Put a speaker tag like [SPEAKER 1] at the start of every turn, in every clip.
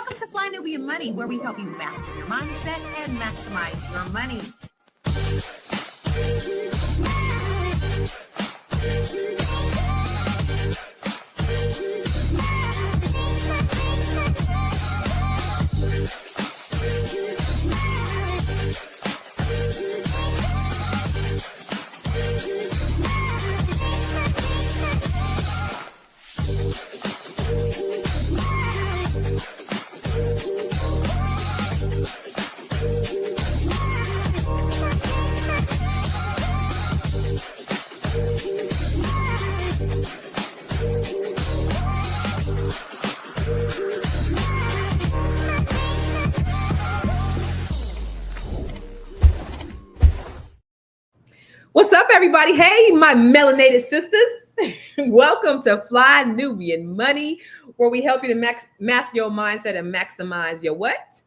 [SPEAKER 1] Welcome to Fly Nubian Money, where we help you master your mindset and maximize your money.
[SPEAKER 2] What's up, everybody? Hey, my melanated sisters. Welcome to Fly Nubian Money, where we help you to master your mindset and maximize your what?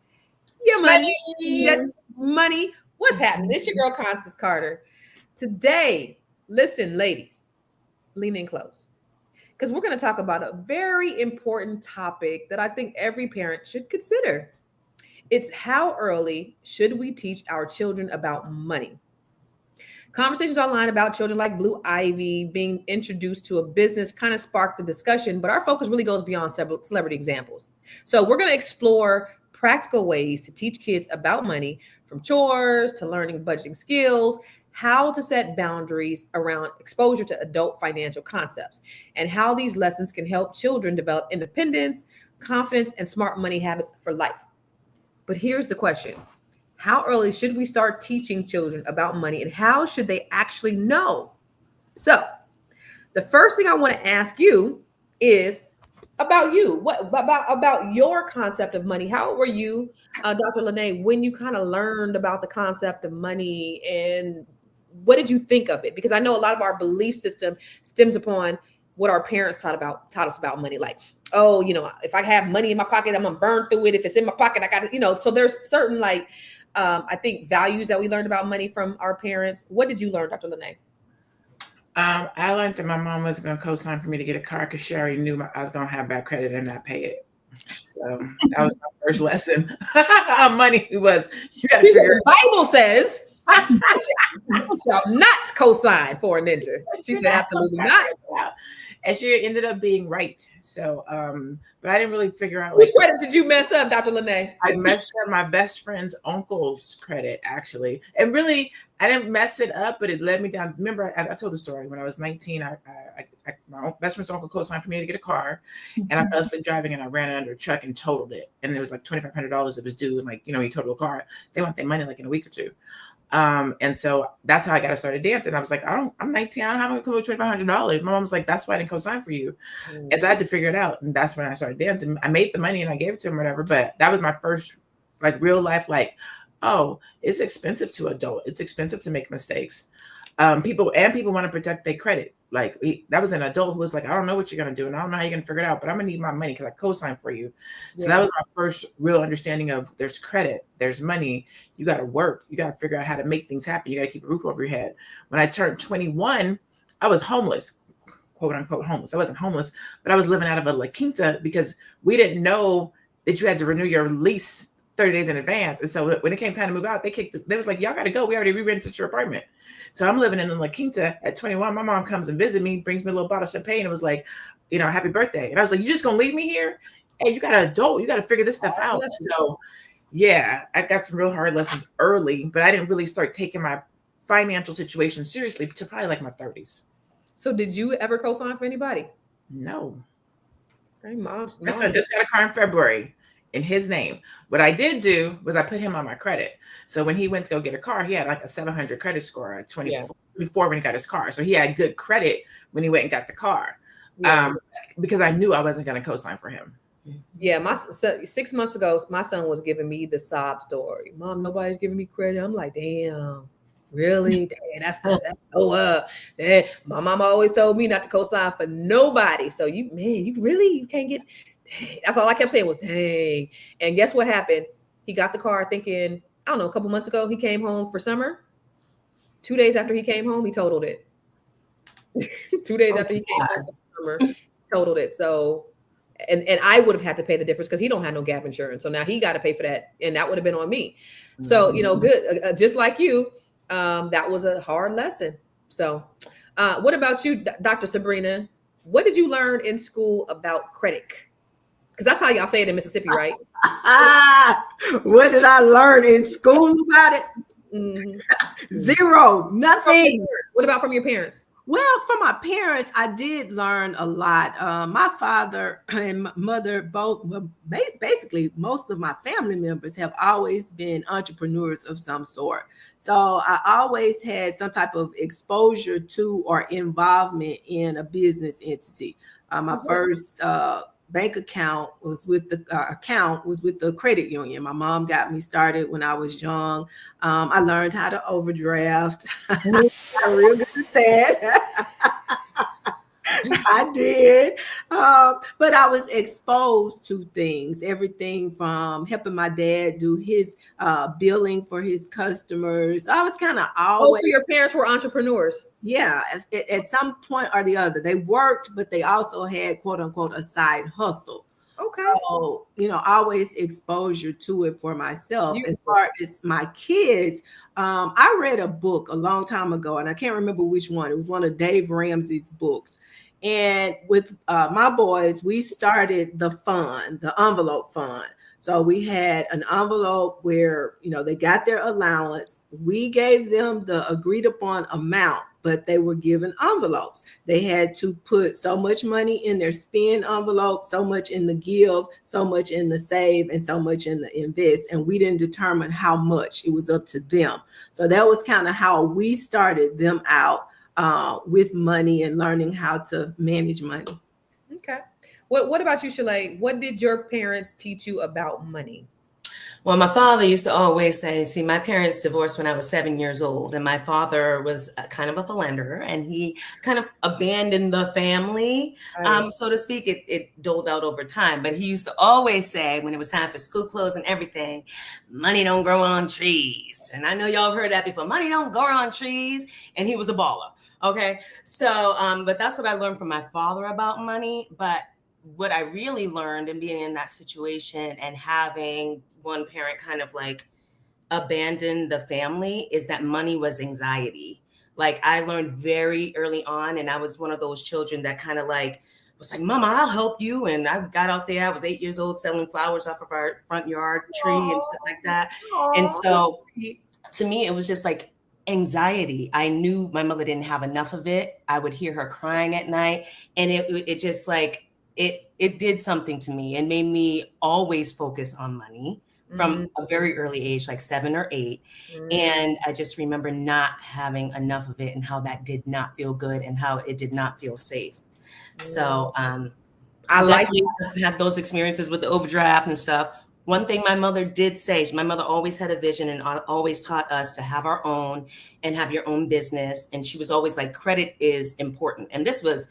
[SPEAKER 2] Your money. Yes, money. What's happening? It's your girl, Constance Carter. Today, listen, ladies, lean in close, because we're going to talk about a very important topic that I think every parent should consider. It's how early should we teach our children about money? Conversations online about children like Blue Ivy being introduced to a business kind of sparked the discussion, but our focus really goes beyond several celebrity examples. So we're going to explore practical ways to teach kids about money, from chores to learning budgeting skills, how to set boundaries around exposure to adult financial concepts, and how these lessons can help children develop independence, confidence, and smart money habits for life. But here's the question. How early should we start teaching children about money, and how should they actually know? So the first thing I want to ask you is about you. What about your concept of money? How were you, Dr. LaNee, when you kind of learned about the concept of money, and what did you think of it? Because I know a lot of our belief system stems upon what our parents taught us about money. Like, oh, if I have money in my pocket, I'm gonna burn through it. If it's in my pocket, I got to, so there's certain I think values that we learned about money from our parents. What did you learn, Dr. LaNee?
[SPEAKER 3] I learned that my mom wasn't going to co-sign for me to get a car because she already knew I was going to have bad credit and not pay it. So that was my first lesson on money. Was you got to figure it
[SPEAKER 2] out. The Bible says, shall not co-sign for a ninja. She said, absolutely not.
[SPEAKER 3] And she ended up being right. So, but I didn't really figure out.
[SPEAKER 2] Which credit did you mess up, Dr. LaNee?
[SPEAKER 3] I messed up my best friend's uncle's credit, actually. And really, I didn't mess it up, but it led me down. Remember, I told the story when I was 19. My best friend's uncle co-signed for me to get a car, and I fell asleep driving, and I ran under a truck and totaled it. And it was like $2,500 that was due, and he totaled a car. They want their money like in a week or two. And so that's how I got started dancing. I was like, I'm 19. I don't have a clue $2,500. My mom was like, that's why I didn't co-sign for you. And so I had to figure it out. And that's when I started dancing. I made the money and I gave it to him or whatever. But that was my first real life, oh, it's expensive to adult. It's expensive to make mistakes. People want to protect their credit. That was an adult who was like, I don't know what you're going to do. And I don't know how you're going to figure it out, but I'm going to need my money because I co-signed for you. So that was my first real understanding of there's credit, there's money. You got to work. You got to figure out how to make things happen. You got to keep a roof over your head. When I turned 21, I was homeless, quote unquote homeless. I wasn't homeless, but I was living out of a La Quinta because we didn't know that you had to renew your lease 30 days in advance. And so when it came time to move out, they was like, y'all got to go. We already re-rented your apartment. So I'm living in La Quinta at 21. My mom comes and visits me, brings me a little bottle of champagne, and was like, happy birthday. And I was like, you just gonna leave me here? Hey, you got an adult. You got to figure this stuff out. So yeah, I got some real hard lessons early, but I didn't really start taking my financial situation seriously until probably my 30s.
[SPEAKER 2] So did you ever co-sign for anybody?
[SPEAKER 3] No.
[SPEAKER 2] Hey, mom.
[SPEAKER 3] I just got a car in February in his name. What I did do was I put him on my credit. So when he went to go get a car, he had a 700 credit score at 24 when he got his car. So he had good credit when he went and got the car. Because I knew I wasn't going to co-sign for him.
[SPEAKER 2] Yeah, 6 months ago, my son was giving me the sob story. Mom, nobody's giving me credit. I'm like, damn, really? Damn, that's so my mama always told me not to co-sign for nobody. So you can't get. Dang. That's all I kept saying was dang. And guess what happened? He got the car thinking, I don't know, a couple months ago, he came home for summer. 2 days after he came home, he totaled it. 2 days after he came home for summer, he totaled it. So and I would have had to pay the difference because he don't have no gap insurance. So now he got to pay for that, and that would have been on me. So good, just like you, that was a hard lesson. So, what about you, Dr. Sabrina? What did you learn in school about credit? Because that's how y'all say it in Mississippi, right?
[SPEAKER 4] What did I learn in school about it? Mm-hmm. Zero, nothing.
[SPEAKER 2] What about from your parents?
[SPEAKER 4] Well, from my parents, I did learn a lot. My father and mother both, basically most of my family members have always been entrepreneurs of some sort. So I always had some type of exposure to or involvement in a business entity. My first bank account was with the credit union. My mom got me started when I was young. I learned how to overdraft. I'm real good at that. I did. But I was exposed to things, everything from helping my dad do his billing for his customers. So I was kind of always.
[SPEAKER 2] So your parents were entrepreneurs?
[SPEAKER 4] Yeah, at some point or the other, they worked, but they also had quote unquote a side hustle.
[SPEAKER 2] Okay.
[SPEAKER 4] So, always exposure to it for myself. As far as my kids, I read a book a long time ago, and I can't remember which one. It was one of Dave Ramsey's books. And with my boys, we started the envelope fund. So we had an envelope where, they got their allowance. We gave them the agreed upon amount, but they were given envelopes. They had to put so much money in their spend envelope, so much in the give, so much in the save, and so much in the invest. And we didn't determine how much. It was up to them. So that was kind of how we started them out with money and learning how to manage money.
[SPEAKER 2] Okay. What about you, Shalaye? What did your parents teach you about money?
[SPEAKER 5] Well, my father used to always say, see, my parents divorced when I was 7 years old, and my father was kind of a philanderer, and he kind of abandoned the family, so to speak. It doled out over time, but he used to always say when it was time for school clothes and everything, money don't grow on trees. And I know y'all have heard that before. Money don't grow on trees. And he was a baller. Okay. So, but that's what I learned from my father about money. But what I really learned in being in that situation and having one parent kind of like abandon the family is that money was anxiety. Like I learned very early on, and I was one of those children that kind of like was like, Mama, I'll help you. And I got out there, I was 8 years old selling flowers off of our front yard tree and stuff like that. And so to me, it was just like anxiety. I knew my mother didn't have enough of it. I would hear her crying at night, and it just like, it did something to me and made me always focus on money from a very early age, like 7 or 8. And I just remember not having enough of it and how that did not feel good and how it did not feel safe. So I like had those experiences with the overdraft and stuff. One thing my mother did say, my mother always had a vision and always taught us to have our own and have your own business. And she was always like, credit is important. And this was,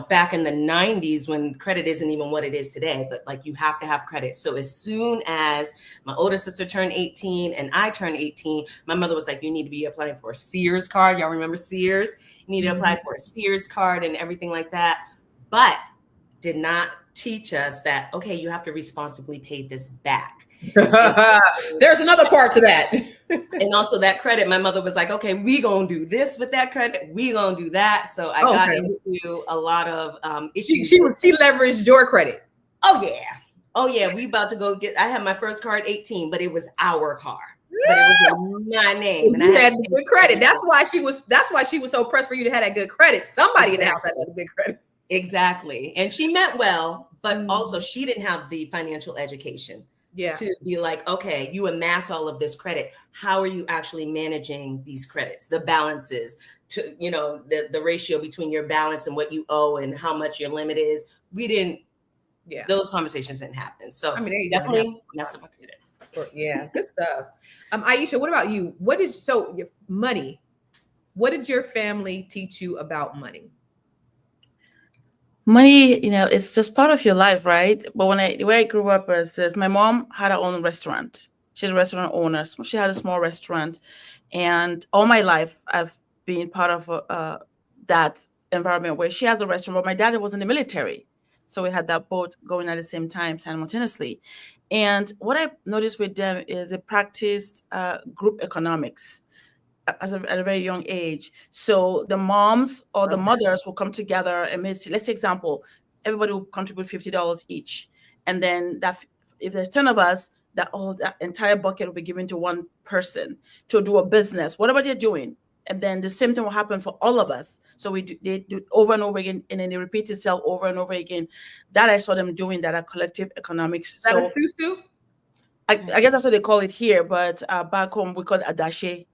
[SPEAKER 5] back in the 90s when credit isn't even what it is today, but like you have to have credit. So as soon as my older sister turned 18 and I turned 18, my mother was like, you need to be applying for a Sears card. Y'all remember Sears? You need to apply for a Sears card and everything like that. But did not teach us that, okay, you have to responsibly pay this back.
[SPEAKER 2] There's another part to that.
[SPEAKER 5] And also that credit, my mother was like, okay, we gonna do this with that credit, we gonna do that. So I got into a lot of issues.
[SPEAKER 2] She leveraged your credit.
[SPEAKER 5] Oh yeah, we about to go I had my first car at 18, but it was our car. But it was in my name.
[SPEAKER 2] And you had good credit. That's why she was so pressed for you to have that good credit. Somebody in the house had that good credit.
[SPEAKER 5] Exactly. And she meant well, but also she didn't have the financial education. To be like, okay, you amass all of this credit. How are you actually managing these credits, the balances, to the ratio between your balance and what you owe and how much your limit is? We didn't. Yeah, those conversations didn't happen. So definitely messed up my credit.
[SPEAKER 2] Yeah, good stuff. Aisha, what about you? Your money? What did your family teach you about money?
[SPEAKER 6] Money, it's just part of your life, right? But the way I grew up is my mom had her own restaurant. She's a restaurant owner. She had a small restaurant. And all my life, I've been part of that environment where she has a restaurant, but my dad was in the military. So we had that both going at the same time simultaneously. And what I noticed with them is they practiced group economics at a very young age. So the moms or the mothers will come together and let's say example, everybody will contribute $50 each. And then that if there's 10 of us, that entire bucket will be given to one person to do a business, whatever they're doing. And then the same thing will happen for all of us. So they do it over and over again, and then they repeat itself over and over again. That I saw them doing that at collective economics.
[SPEAKER 2] Is that a susu?
[SPEAKER 6] I guess that's what they call it here, but back home we call it adache.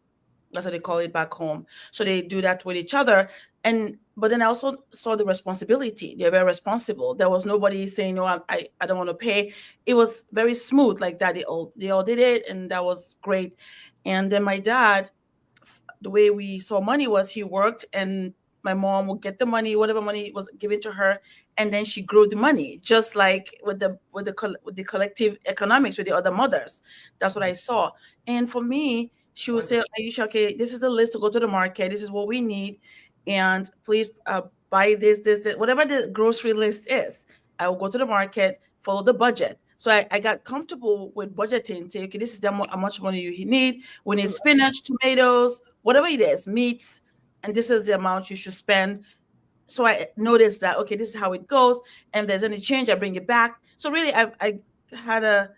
[SPEAKER 6] That's what they call it back home. So they do that with each other. But then I also saw the responsibility. They're very responsible. There was nobody saying, no, I don't want to pay. It was very smooth like that. They all did it, and that was great. And then my dad, the way we saw money was he worked, and my mom would get the money, whatever money was given to her, and then she grew the money, just like with the collective economics with the other mothers. That's what I saw. And for me, she would say, Aisha, okay, this is the list to go to the market. This is what we need. And please buy this, whatever the grocery list is. I will go to the market, follow the budget. So I got comfortable with budgeting. Say, okay, this is how much money you need. We need spinach, tomatoes, whatever it is, meats, and this is the amount you should spend. So I noticed that, okay, this is how it goes. And if there's any change, I bring it back. So really, I had a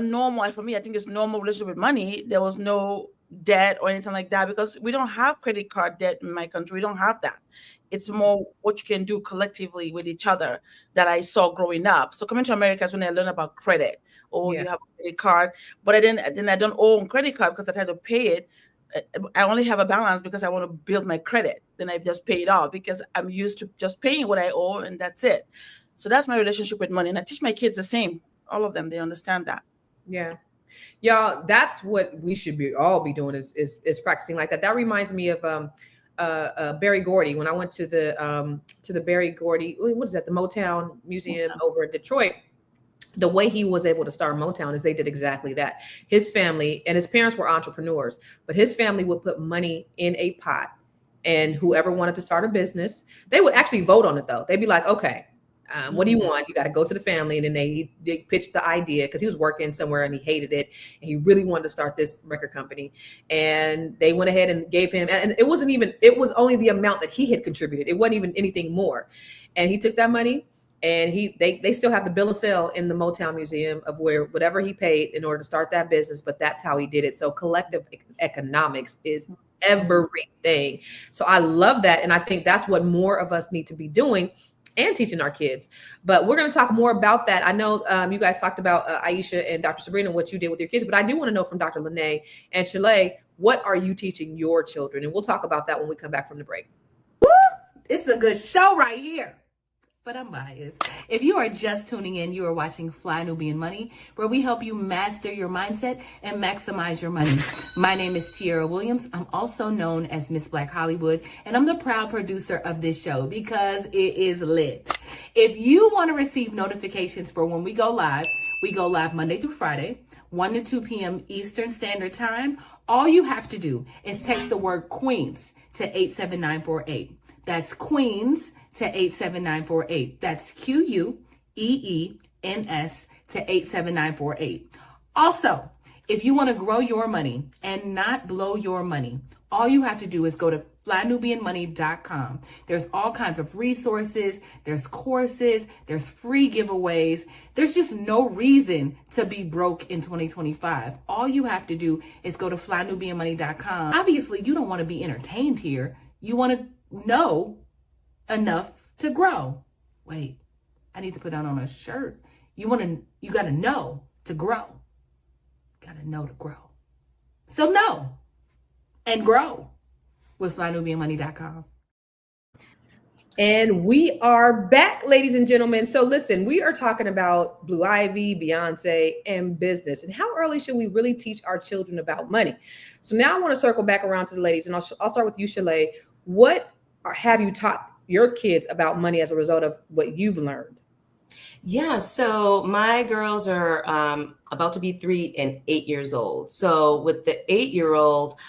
[SPEAKER 6] normal, for me, I think it's normal relationship with money. There was no debt or anything like that, because we don't have credit card debt in my country. We don't have that. It's more what you can do collectively with each other that I saw growing up. So coming to America is when I learned about credit. You have a credit card, but I don't own credit card because I had to pay it. I only have a balance because I want to build my credit. Then I just pay it off because I'm used to just paying what I owe, and that's it. So that's my relationship with money. And I teach my kids the same. All of them, they understand that.
[SPEAKER 2] Yeah. Y'all, that's what we should all be doing is practicing like that. That reminds me of Berry Gordy. When I went to the Berry Gordy, what is that? The Motown Museum over in Detroit. The way he was able to start Motown is they did exactly that. His family and his parents were entrepreneurs, but his family would put money in a pot, and whoever wanted to start a business, they would actually vote on it though. They'd be like, okay, what do you want? You got to go to the family. And then they pitched the idea because he was working somewhere and he hated it. And he really wanted to start this record company. And they went ahead and gave him, and it was only the amount that he had contributed. It wasn't even anything more. And he took that money, and they still have the bill of sale in the Motown Museum of whatever he paid in order to start that business. But that's how he did it. So collective economics is everything. So I love that. And I think that's what more of us need to be doing and teaching our kids. But we're going to talk more about that. I know you guys talked about Aisha and Dr. Sabrina, what you did with your kids, but I do want to know from Dr. LaNee and Shalaye, what are you teaching your children? And we'll talk about that when we come back from the break.
[SPEAKER 7] Woo! It's a good show right here. But I'm biased. If you are just tuning in, you are watching Fly Nubian Money, where we help you master your mindset and maximize your money. My name is Tiara Williams. I'm also known as Miss Black Hollywood, and I'm the proud producer of this show because it is lit. If you want to receive notifications for when we go live Monday through Friday, 1 to 2 p.m. Eastern Standard Time. All you have to do is text the word Queens to 87948. That's Queens to 87948. That's QUEENS to 87948. Also, if you want to grow your money and not blow your money, all you have to do is go to flynubianmoney.com. There's all kinds of resources, there's courses, there's free giveaways. There's just no reason to be broke in 2025. All you have to do is go to flynubianmoney.com. Obviously, you don't want to be entertained here. You want to know enough to grow. Wait, I need to put that on a shirt. You got to know to grow. Got to know to grow. So know and grow with flynubianmoney.com.
[SPEAKER 2] And we are back, ladies and gentlemen. So listen, we are talking about Blue Ivy, Beyoncé, and business. And how early should we really teach our children about money? So now I want to circle back around to the ladies, and I'll start with you, Shalaye. What have you taught your kids about money as a result of what you've learned?
[SPEAKER 5] Yeah, so my girls are about to be 3 and 8 years old. So with the 8-year-old,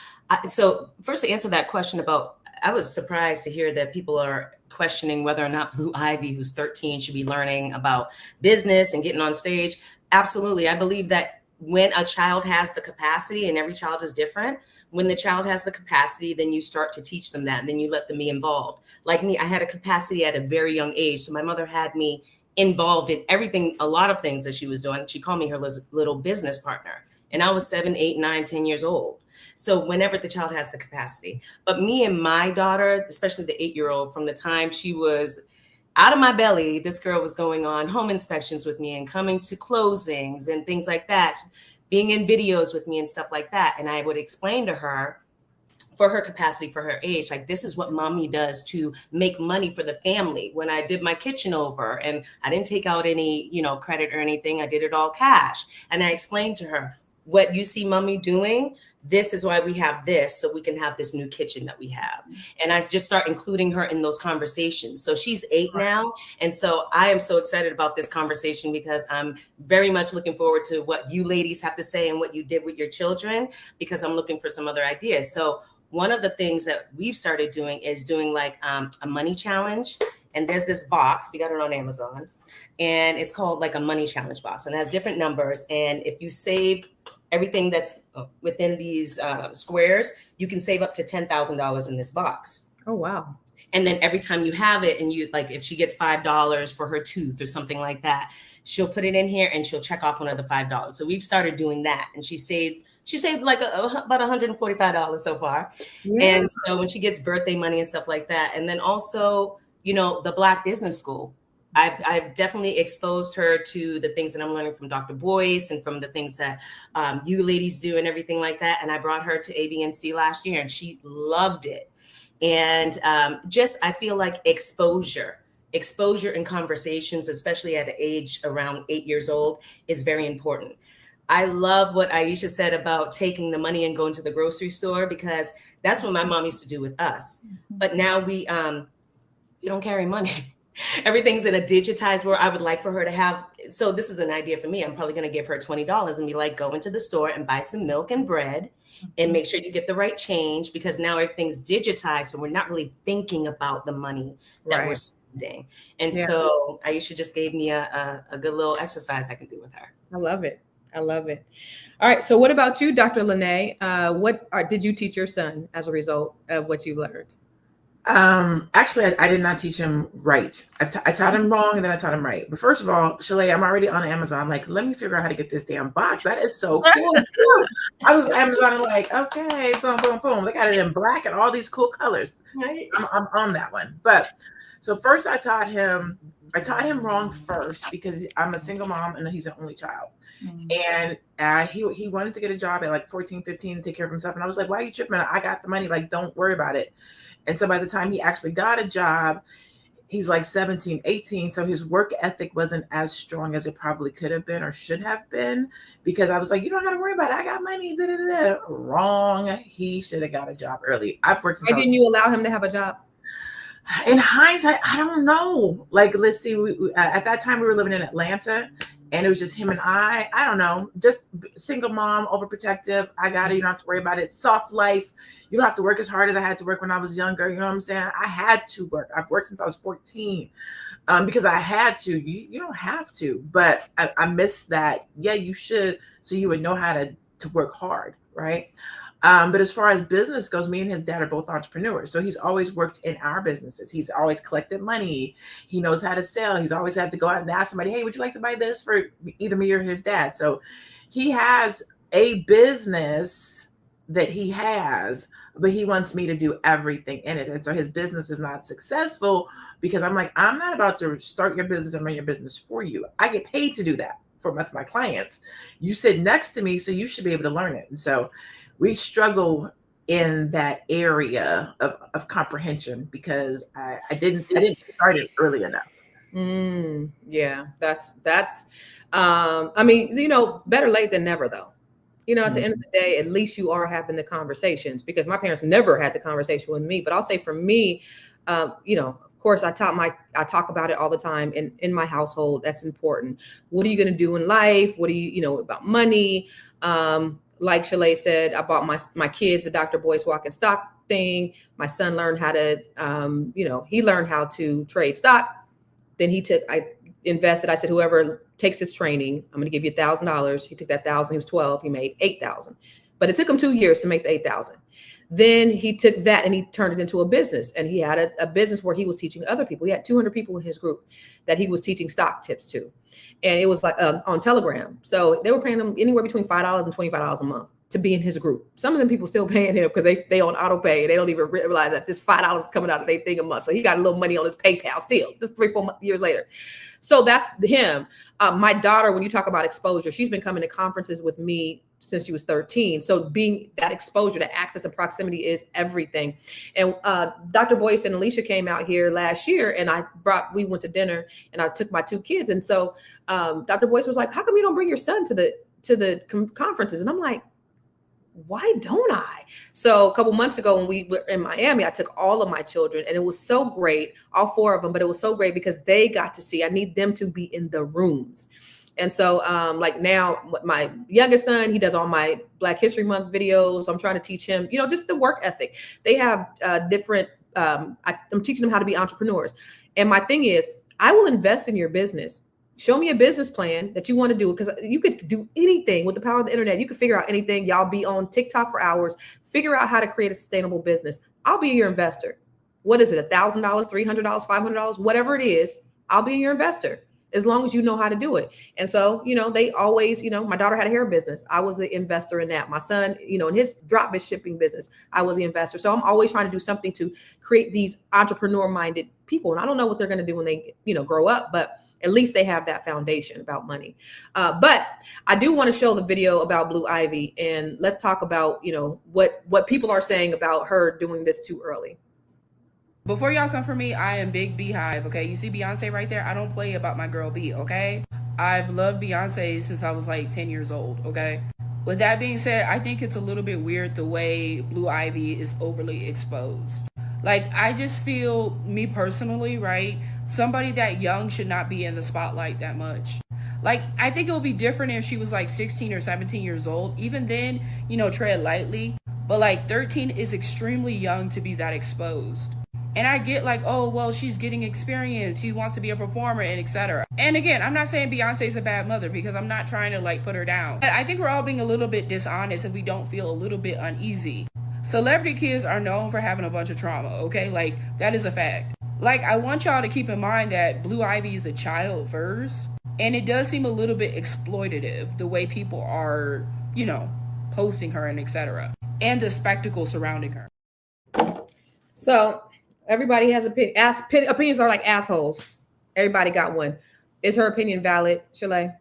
[SPEAKER 5] so first to answer that question about I was surprised to hear that people are questioning whether or not Blue Ivy, who's 13, should be learning about business and getting on stage. Absolutely. I believe that when a child has the capacity, and every child is different, when the child has the capacity, then you start to teach them that, and then you let them be involved. Like me, I had a capacity at a very young age. So my mother had me involved in everything, a lot of things that she was doing. She called me her little business partner. And I was 7, 8, 9, 10 years old. So whenever the child has the capacity. But me and my daughter, especially the 8-year-old, from the time she was out of my belly, this girl was going on home inspections with me and coming to closings and things like that, being in videos with me and stuff like that. And I would explain to her, for her capacity, for her age, like, this is what mommy does to make money for the family. When I did my kitchen over, and I didn't take out any, credit or anything, I did it all cash. And I explained to her, what you see mommy doing, this is why we have this, so we can have this new kitchen that we have. And I just start including her in those conversations. So she's 8 now. And so I am so excited about this conversation, because I'm very much looking forward to what you ladies have to say and what you did with your children, because I'm looking for some other ideas. So one of the things that we've started doing is doing like a money challenge. And there's this box, we got it on Amazon, and it's called like a money challenge box, and it has different numbers. And if you save everything that's within these squares, you can save up to $10,000 in this box.
[SPEAKER 2] Oh, wow.
[SPEAKER 5] And then every time you have it, and you, like, if she gets $5 for her tooth or something like that, she'll put it in here and she'll check off one of the $5. So we've started doing that. And she saved like about $145 so far. Yeah. And so when she gets birthday money and stuff like that. And then also, the Black Business School. I've definitely exposed her to the things that I'm learning from Dr. Boyce and from the things that you ladies do and everything like that. And I brought her to ABNC last year, and she loved it. And I feel like exposure in conversations, especially at an age around 8 years old, is very important. I love what Aisha said about taking the money and going to the grocery store, because that's what my mom used to do with us. But now we don't carry money. Everything's in a digitized world. I would like for her to have, so this is an idea for me. I'm probably going to give her $20 and be like, go into the store and buy some milk and bread and make sure you get the right change, because now everything's digitized. So we're not really thinking about the money that we're spending. And so Aisha just gave me a good little exercise I can do with her.
[SPEAKER 2] I love it. All right. So what about you, Dr. LaNee? What did you teach your son as a result of what you learned?
[SPEAKER 3] Actually, I did not teach him right. I taught him wrong, and then I taught him right. But first of all, Shalaye, I'm already on Amazon. Like, let me figure out how to get this damn box. That is so cool. I was Amazon, like, okay, boom, boom, boom. They got it in black and all these cool colors. Right. I'm on that one. But so first I taught him wrong first, because I'm a single mom and he's an only child. And he wanted to get a job at like 14, 15 to take care of himself. And I was like, why are you tripping? I got the money. Like, don't worry about it. And so by the time he actually got a job, he's like 17, 18. So his work ethic wasn't as strong as it probably could have been or should have been, because I was like, you don't got to worry about it. I got money. Da, da, da, da. Wrong. He should have got a job early. I've worked since.
[SPEAKER 2] Why didn't you allow him to have a job?
[SPEAKER 3] In hindsight, I don't know. Like, let's see. We at that time we were living in Atlanta, and it was just him and I don't know, just single mom, overprotective. I got it. You don't have to worry about it. Soft life. You don't have to work as hard as I had to work when I was younger. You know what I'm saying? I had to work. I've worked since I was 14 because I had to. You don't have to, but I missed that. Yeah, you should. So you would know how to work hard, right? But as far as business goes, me and his dad are both entrepreneurs. So he's always worked in our businesses. He's always collected money. He knows how to sell. He's always had to go out and ask somebody, hey, would you like to buy this for either me or his dad? So he has a business that he has, but he wants me to do everything in it. And so his business is not successful because I'm like, I'm not about to start your business and run your business for you. I get paid to do that for my clients. You sit next to me, so you should be able to learn it. And so we struggle in that area of comprehension because I didn't start it early enough.
[SPEAKER 2] Yeah, that's I mean, better late than never though. At the end of the day, at least you are having the conversations, because my parents never had the conversation with me. But I'll say for me, of course, I talk about it all the time in my household. That's important. What are you going to do in life? What do you, about money? Like Shalaye said, I bought my kids the Dr. Boyce walk and thing. My son learned how to, he learned how to trade stock. Then I invested. I said, whoever takes this training, I'm going to give you $1,000. He took that 1,000. He was 12. He made 8,000, but it took him 2 years to make the 8,000. Then he took that and he turned it into a business. And he had a business where he was teaching other people. He had 200 people in his group that he was teaching stock tips to. And it was like on Telegram. So they were paying him anywhere between $5 and $25 a month to be in his group. Some of them people still paying him because they on auto pay. And they don't even realize that this $5 is coming out of their thing a month. So he got a little money on his PayPal still, this 3-4 years later. So that's him. My daughter, when you talk about exposure, she's been coming to conferences with me since she was 13. So being that exposure to access and proximity is everything. And Dr. Boyce and Alicia came out here last year and we went to dinner and I took my 2 kids. And so Dr. Boyce was like, how come you don't bring your son to the conferences? And I'm like, why don't I? So a couple months ago when we were in Miami, I took all of my children and it was so great, all 4 of them, but it was so great because they got to see, I need them to be in the rooms. And so like now my youngest son, he does all my Black History Month videos. I'm trying to teach him, just the work ethic. They have different, I'm teaching them how to be entrepreneurs. And my thing is, I will invest in your business. Show me a business plan that you want to do, because you could do anything with the power of the internet. You could figure out anything. Y'all be on TikTok for hours, figure out how to create a sustainable business. I'll be your investor. What is it? $1,000, $300, $500, whatever it is, I'll be your investor as long as you know how to do it. And so, they always, my daughter had a hair business. I was the investor in that. My son, in his drop shipping business, I was the investor. So I'm always trying to do something to create these entrepreneur minded people. And I don't know what they're going to do when they, grow up, but at least they have that foundation about money. But I do want to show the video about Blue Ivy, and let's talk about, what people are saying about her doing this too early.
[SPEAKER 8] Before y'all come for me, I am big Beehive, okay? You see Beyonce right there? I don't play about my girl B, okay? I've loved Beyonce since I was like 10 years old, okay? With that being said, I think it's a little bit weird the way Blue Ivy is overly exposed. Like, I just feel, me personally, right? Somebody that young should not be in the spotlight that much. Like, I think it would be different if she was like 16 or 17 years old. Even then, tread lightly. But like 13 is extremely young to be that exposed. And I get like, oh, well, she's getting experience. She wants to be a performer and etc. And again, I'm not saying Beyonce's a bad mother because I'm not trying to like put her down. I think we're all being a little bit dishonest if we don't feel a little bit uneasy. Celebrity kids are known for having a bunch of trauma, okay? Like, that is a fact. Like, I want y'all to keep in mind that Blue Ivy is a child first. And it does seem a little bit exploitative, the way people are, posting her and etc. And the spectacle surrounding her.
[SPEAKER 2] So everybody has opinions are like assholes. Everybody got one. Is her opinion valid, Shalaye?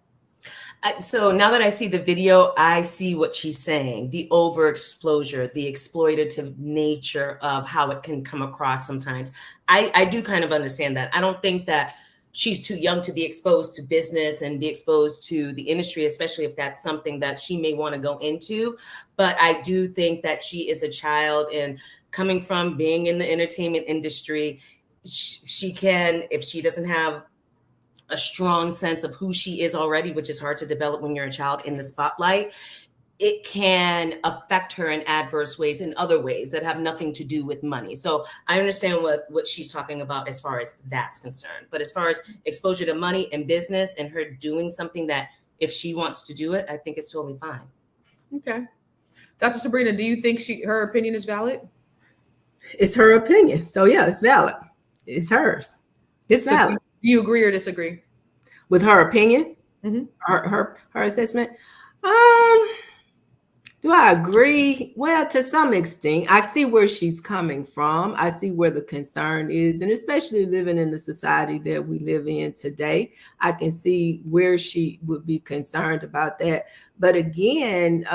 [SPEAKER 5] So now that I see the video, I see what she's saying, the overexposure, the exploitative nature of how it can come across sometimes. I do kind of understand that. I don't think that she's too young to be exposed to business and be exposed to the industry, especially if that's something that she may want to go into. But I do think that she is a child, and coming from being in the entertainment industry, she can, if she doesn't have a strong sense of who she is already, which is hard to develop when you're a child in the spotlight, it can affect her in adverse ways, in other ways that have nothing to do with money. So I understand what she's talking about as far as that's concerned. But as far as exposure to money and business and her doing something that if she wants to do it, I think it's totally fine.
[SPEAKER 2] Okay. Dr. Sabrina, do you think her opinion is valid?
[SPEAKER 4] It's her opinion. So yeah, it's valid. It's hers. It's valid.
[SPEAKER 2] Do you agree or disagree
[SPEAKER 4] with her opinion?
[SPEAKER 2] Mm-hmm.
[SPEAKER 4] Her assessment? Do I agree? Well, to some extent. I see where she's coming from. I see where the concern is, and especially living in the society that we live in today, I can see where she would be concerned about that. But again,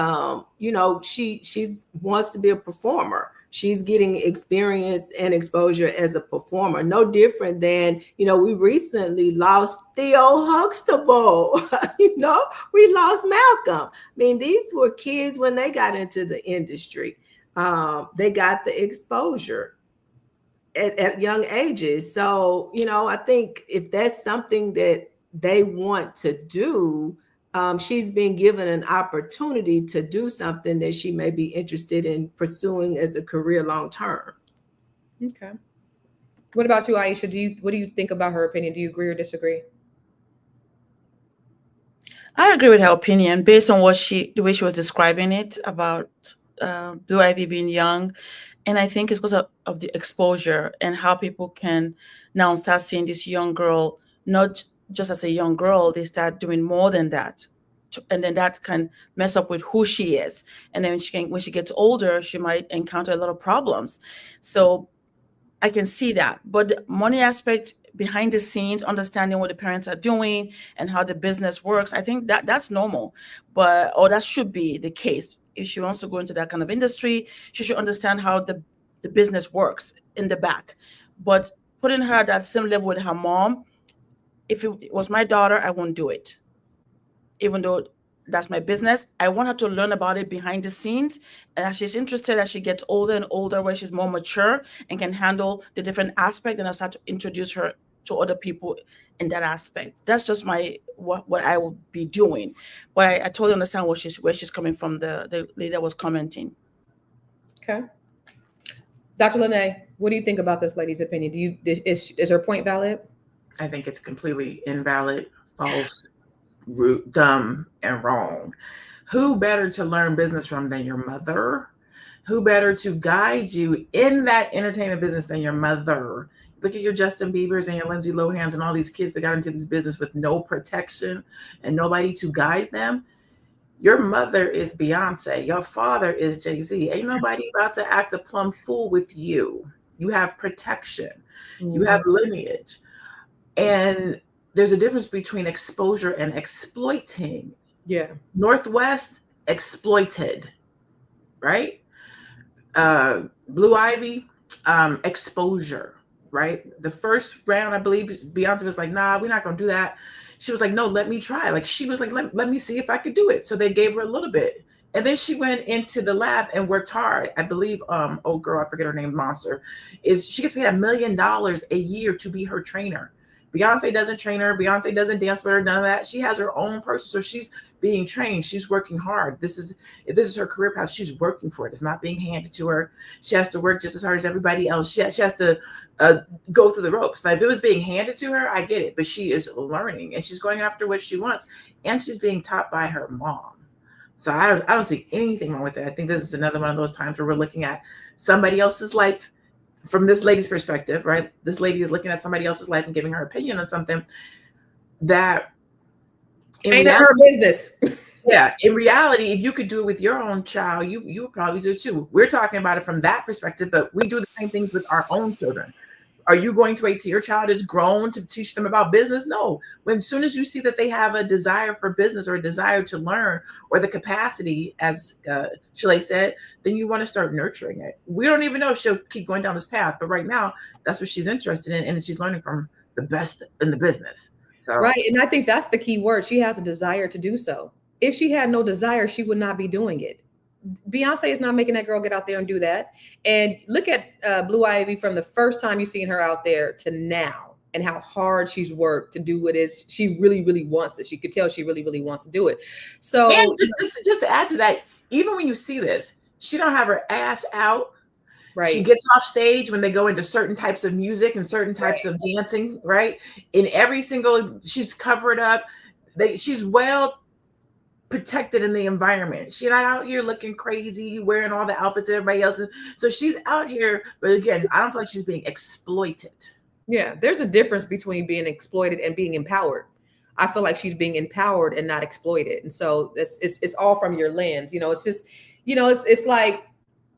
[SPEAKER 4] she wants to be a performer. She's getting experience and exposure as a performer. No different than, we recently lost Theo Huxtable. We lost Malcolm. I mean, these were kids when they got into the industry. They got the exposure at young ages. So, I think if that's something that they want to do, she's been given an opportunity to do something that she may be interested in pursuing as a career long term.
[SPEAKER 2] Okay. What about you, Aisha? What do you think about her opinion? Do you agree or disagree?
[SPEAKER 6] I agree with her opinion based on the way she was describing it about Blue Ivy being young. And I think it's because of the exposure and how people can now start seeing this young girl, not just as a young girl, they start doing more than that. And then that can mess up with who she is. And then when she gets older, she might encounter a lot of problems. So I can see that. But the money aspect behind the scenes, understanding what the parents are doing and how the business works, I think that's normal. Or that should be the case. If she wants to go into that kind of industry, she should understand how the business works in the back. But putting her at that same level with her mom, if it was my daughter, I won't do it. Even though that's my business, I want her to learn about it behind the scenes. And as she's interested, as she gets older and older, where she's more mature and can handle the different aspects, then I'll start to introduce her to other people in that aspect. That's just what I will be doing. But I totally understand where she's coming from, the lady that was commenting.
[SPEAKER 2] Okay. Dr. LaNee, what do you think about this lady's opinion? Is her point valid?
[SPEAKER 3] I think it's completely invalid, false, rude, dumb, and wrong. Who better to learn business from than your mother? Who better to guide you in that entertainment business than your mother? Look at your Justin Biebers and your Lindsay Lohans and all these kids that got into this business with no protection and nobody to guide them. Your mother is Beyoncé. Your father is Jay-Z. Ain't nobody about to act a plumb fool with you. You have protection. Mm-hmm. You have lineage. And there's a difference between exposure and exploiting.
[SPEAKER 2] Yeah.
[SPEAKER 3] Northwest exploited, right? Blue Ivy, exposure, right? The first round, I believe Beyonce was like, nah, we're not going to do that. She was like, no, let me try. Like, she was like, let me see if I could do it. So they gave her a little bit. And then she went into the lab and worked hard. I believe, old girl, I forget her name, Monster, she gets paid $1 million a year to be her trainer. Beyonce doesn't train her. Beyonce doesn't dance with her, none of that. She has her own person. So she's being trained. She's working hard. If this is her career path, she's working for it. It's not being handed to her. She has to work just as hard as everybody else. She has to go through the ropes. Now, if it was being handed to her, I get it. But she is learning and she's going after what she wants. And she's being taught by her mom. So I don't see anything wrong with it. I think this is another one of those times where we're looking at somebody else's life from this lady's perspective, right? This lady is looking at somebody else's life and giving her opinion on something that
[SPEAKER 2] ain't her business.
[SPEAKER 3] Yeah, in reality, if you could do it with your own child, you would probably do it too. We're talking about it from that perspective, but we do the same things with our own children. Are you going to wait till your child is grown to teach them about business? No. As soon as you see that they have a desire for business or a desire to learn or the capacity, as Shalaye said, then you want to start nurturing it. We don't even know if she'll keep going down this path, but right now, that's what she's interested in, and she's learning from the best in the business. So.
[SPEAKER 2] Right, and I think that's the key word. She has a desire to do so. If she had no desire, she would not be doing it. Beyonce is not making that girl get out there and do that. And look at Blue Ivy from the first time you've seen her out there to now, and how hard she's worked to do what is she really, really wants it. She could tell she really, really wants to do it. So,
[SPEAKER 3] and just to add to that, even when you see this, she don't have her ass out. Right. She gets off stage when they go into certain types of music and certain types of dancing. Right. In every single, she's covered up. She's well protected in the environment. She's not out here looking crazy, wearing all the outfits that everybody else is. So she's out here, but again, I don't feel like she's being exploited.
[SPEAKER 2] Yeah, there's a difference between being exploited and being empowered. I feel like she's being empowered and not exploited. And so it's all from your lens. It's just, it's like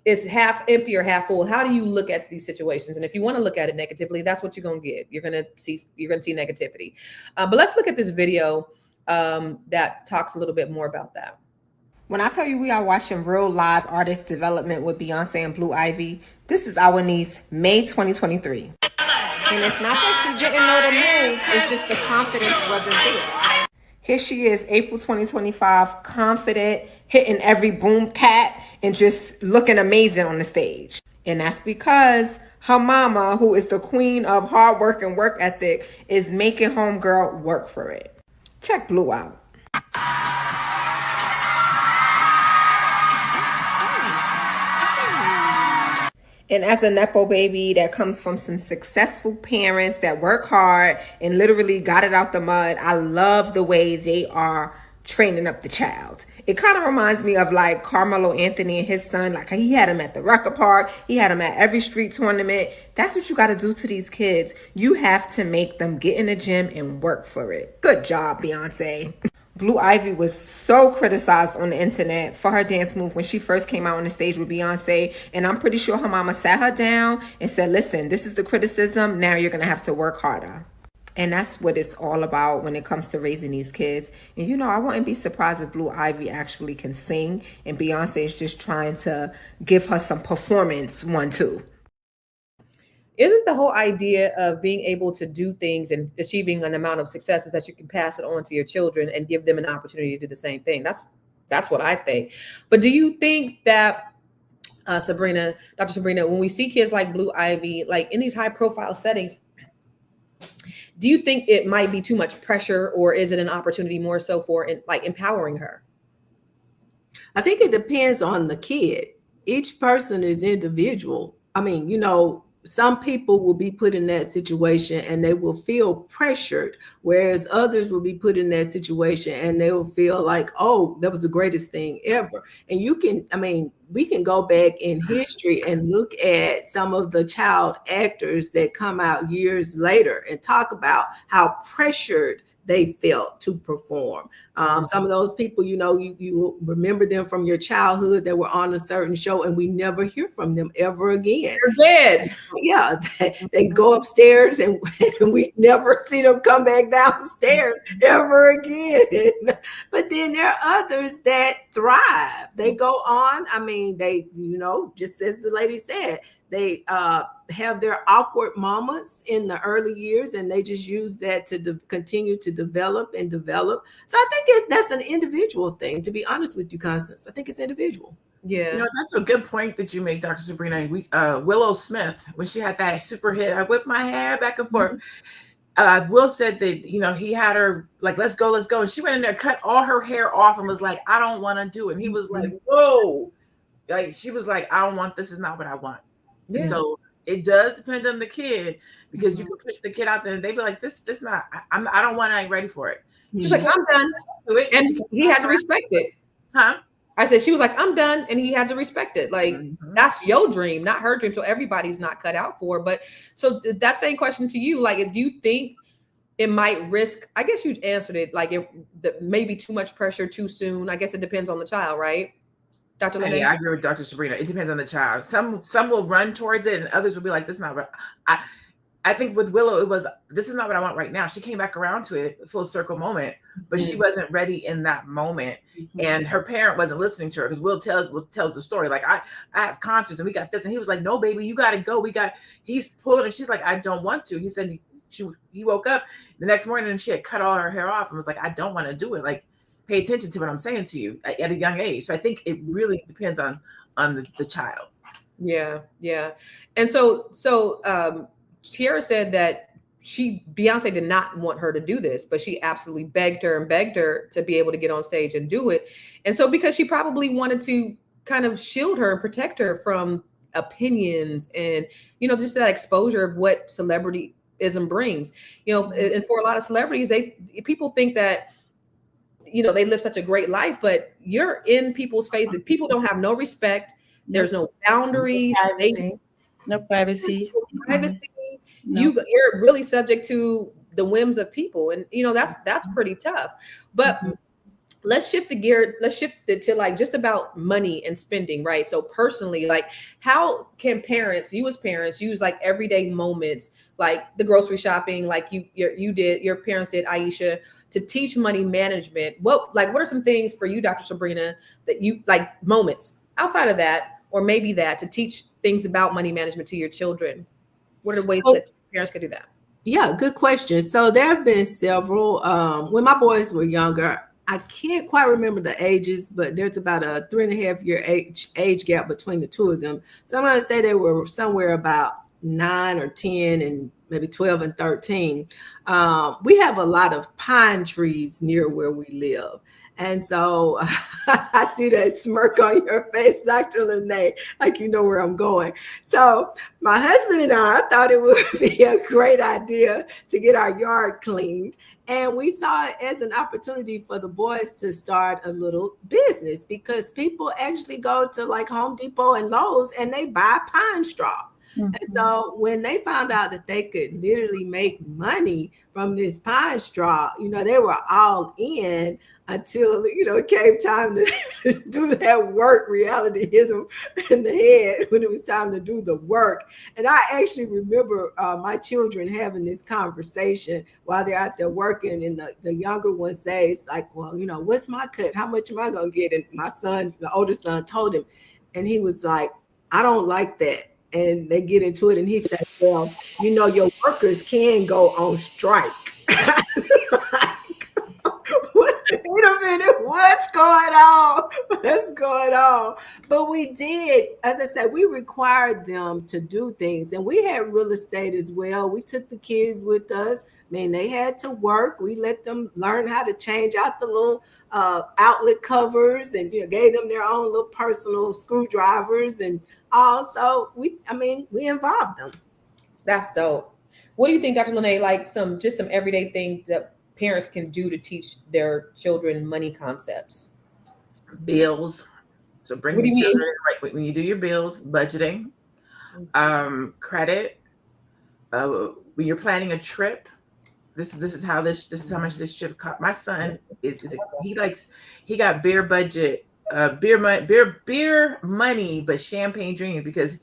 [SPEAKER 2] it's half empty or half full. How do you look at these situations? And if you want to look at it negatively, that's what you're going to get. You're going to see negativity. But let's look at this video that talks a little bit more about that.
[SPEAKER 9] When I tell you we are watching real live artist development with Beyonce and Blue Ivy, this is our niece, May 2023. And it's not that she didn't know the moves, it's just the confidence wasn't there. Here she is, April 2025, confident, hitting every boom cat, and just looking amazing on the stage. And that's because her mama, who is the queen of hard work and work ethic, is making homegirl work for it. Check Blue out. And as a Nepo baby that comes from some successful parents that work hard and literally got it out the mud, I love the way they are training up the child. It kind of reminds me of like Carmelo Anthony and his son. Like he had him at the record park. He had him at every street tournament. That's what you got to do to these kids. You have to make them get in the gym and work for it. Good job, Beyoncé. Blue Ivy was so criticized on the internet for her dance move when she first came out on the stage with Beyoncé. And I'm pretty sure her mama sat her down and said, listen, this is the criticism. Now you're going to have to work harder. And that's what it's all about when it comes to raising these kids. And, you know, I wouldn't be surprised if Blue Ivy actually can sing and Beyoncé is just trying to give her some performance one, too.
[SPEAKER 2] Isn't the whole idea of being able to do things and achieving an amount of success is that you can pass it on to your children and give them an opportunity to do the same thing? That's what I think. But do you think that, Dr. Sabrina, when we see kids like Blue Ivy, like in these high profile settings, do you think it might be too much pressure, or is it an opportunity more so for like empowering her?
[SPEAKER 4] I think it depends on the kid. Each person is individual. I mean, you know, some people will be put in that situation and they will feel pressured, whereas others will be put in that situation and they will feel like, oh, that was the greatest thing ever. And we can go back in history and look at some of the child actors that come out years later and talk about how pressured they felt to perform. Some of those people, you know, you remember them from your childhood that were on a certain show and we never hear from them ever again.
[SPEAKER 2] They're dead.
[SPEAKER 4] Yeah, they go upstairs and we never see them come back downstairs ever again. But then there are others that thrive. They go on. I mean, they, you know, just as the lady said, they have their awkward moments in the early years and they just use that to continue to develop and develop. So I think that's an individual thing, to be honest with you, Constance. I think it's individual.
[SPEAKER 2] Yeah.
[SPEAKER 3] You know, that's a good point that you make, Dr. Sabrina. Willow Smith, when she had that super hit, I whip my hair back and forth. Will said that, you know, he had her like, let's go. And she went in there, cut all her hair off and was like, I don't want to do it. And he was like, whoa. Like, she was like, I don't want, this is not what I want. Yeah. So it does depend on the kid, because you can push the kid out there and they be like, this not, I don't want it, I ain't ready for it.
[SPEAKER 2] She's like, I'm done. And he had to respect it.
[SPEAKER 3] Huh?
[SPEAKER 2] I said, she was like, I'm done. And he had to respect it. Like, that's your dream, not her dream. So everybody's not cut out for it. But so that same question to you, like, do you think it might risk, I guess you answered it, like maybe too much pressure too soon? I guess it depends on the child, right? Dr. LaNee?
[SPEAKER 3] Yeah, I agree with Dr. Sabrina. It depends on the child. Some will run towards it and others will be like, this is not what I think with Willow, it was, this is not what I want right now. She came back around to it, full circle moment, but she wasn't ready in that moment. And her parent wasn't listening to her, because Will tells the story. Like, I have concerts and we got this. And he was like, no, baby, you got to go. He's pulling. And she's like, I don't want to. He said he woke up the next morning and she had cut all her hair off and was like, I don't want to do it. Like, pay attention to what I'm saying to you at a young age. So I think it really depends on the child.
[SPEAKER 2] Yeah. Yeah. And so Tiara said that Beyonce did not want her to do this, but she absolutely begged her to be able to get on stage and do it. And so because she probably wanted to kind of shield her and protect her from opinions and, you know, just that exposure of what celebrityism brings, you know, and for a lot of celebrities, people think that, you know, they live such a great life, but you're in people's face. People don't have no respect. There's no boundaries.
[SPEAKER 6] No privacy. No.
[SPEAKER 2] You're really subject to the whims of people, and you know that's pretty tough. But let's shift the gear. Let's shift it to like just about money and spending, right? So personally, like, how can you as parents use like everyday moments, like the grocery shopping, like your parents did, Aisha, to teach money management? What are some things for you, Dr. Sabrina, that you like, moments outside of that, or maybe that, to teach things about money management to your children? What are the ways that parents can do that?
[SPEAKER 4] Yeah, good question. So there have been several. When my boys were younger, I can't quite remember the ages, but there's about a 3.5 year age gap between the two of them. So I'm going to say they were somewhere about 9 or 10 and maybe 12 and 13. We have a lot of pine trees near where we live. And so I see that smirk on your face, Dr. LaNee, like you know where I'm going. So my husband and I thought it would be a great idea to get our yard cleaned. And we saw it as an opportunity for the boys to start a little business, because people actually go to like Home Depot and Lowe's and they buy pine straw. And so when they found out that they could literally make money from this pine straw, you know, they were all in until, you know, it came time to do that work. Reality hit them in the head when it was time to do the work. And I actually remember my children having this conversation while they're out there working. And the younger one says, like, well, you know, what's my cut? How much am I going to get? And my son, the older son, told him. And he was like, I don't like that. And they get into it, and he said, well, you know, your workers can go on strike. Wait a minute, what's going on? What's going on? But we did, as I said, we required them to do things. And we had real estate as well. We took the kids with us. I mean, they had to work. We let them learn how to change out the little outlet covers, and, you know, gave them their own little personal screwdrivers. And also, we involved them.
[SPEAKER 2] That's dope. What do you think, Dr. LaNee, like some everyday things that parents can do to teach their children money concepts?
[SPEAKER 3] Bills. So bring
[SPEAKER 2] What do
[SPEAKER 3] your
[SPEAKER 2] you mean?
[SPEAKER 3] children, like when you do your bills, budgeting, credit. When you're planning a trip, this is how much this trip cost. My son he got beer budget, beer money, but champagne drinking, because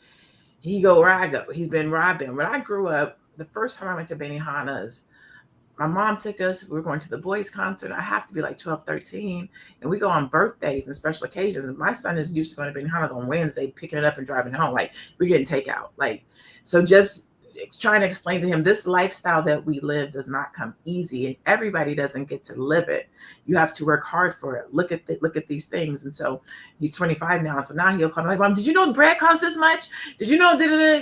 [SPEAKER 3] he go where I go. He's been robbing. When I grew up, the first time I went to Benihana's, my mom took us. We were going to the boys' concert. I have to be like 12, 13. And we go on birthdays and special occasions. And my son is used to going to Benihana's on Wednesday, picking it up and driving home. Like, we're getting takeout. Like, so just trying to explain to him, this lifestyle that we live does not come easy, and everybody doesn't get to live it. You have to work hard for it. Look at these things. And so he's 25 now. So now he'll come like, Mom, did you know the bread costs this much? Did you know?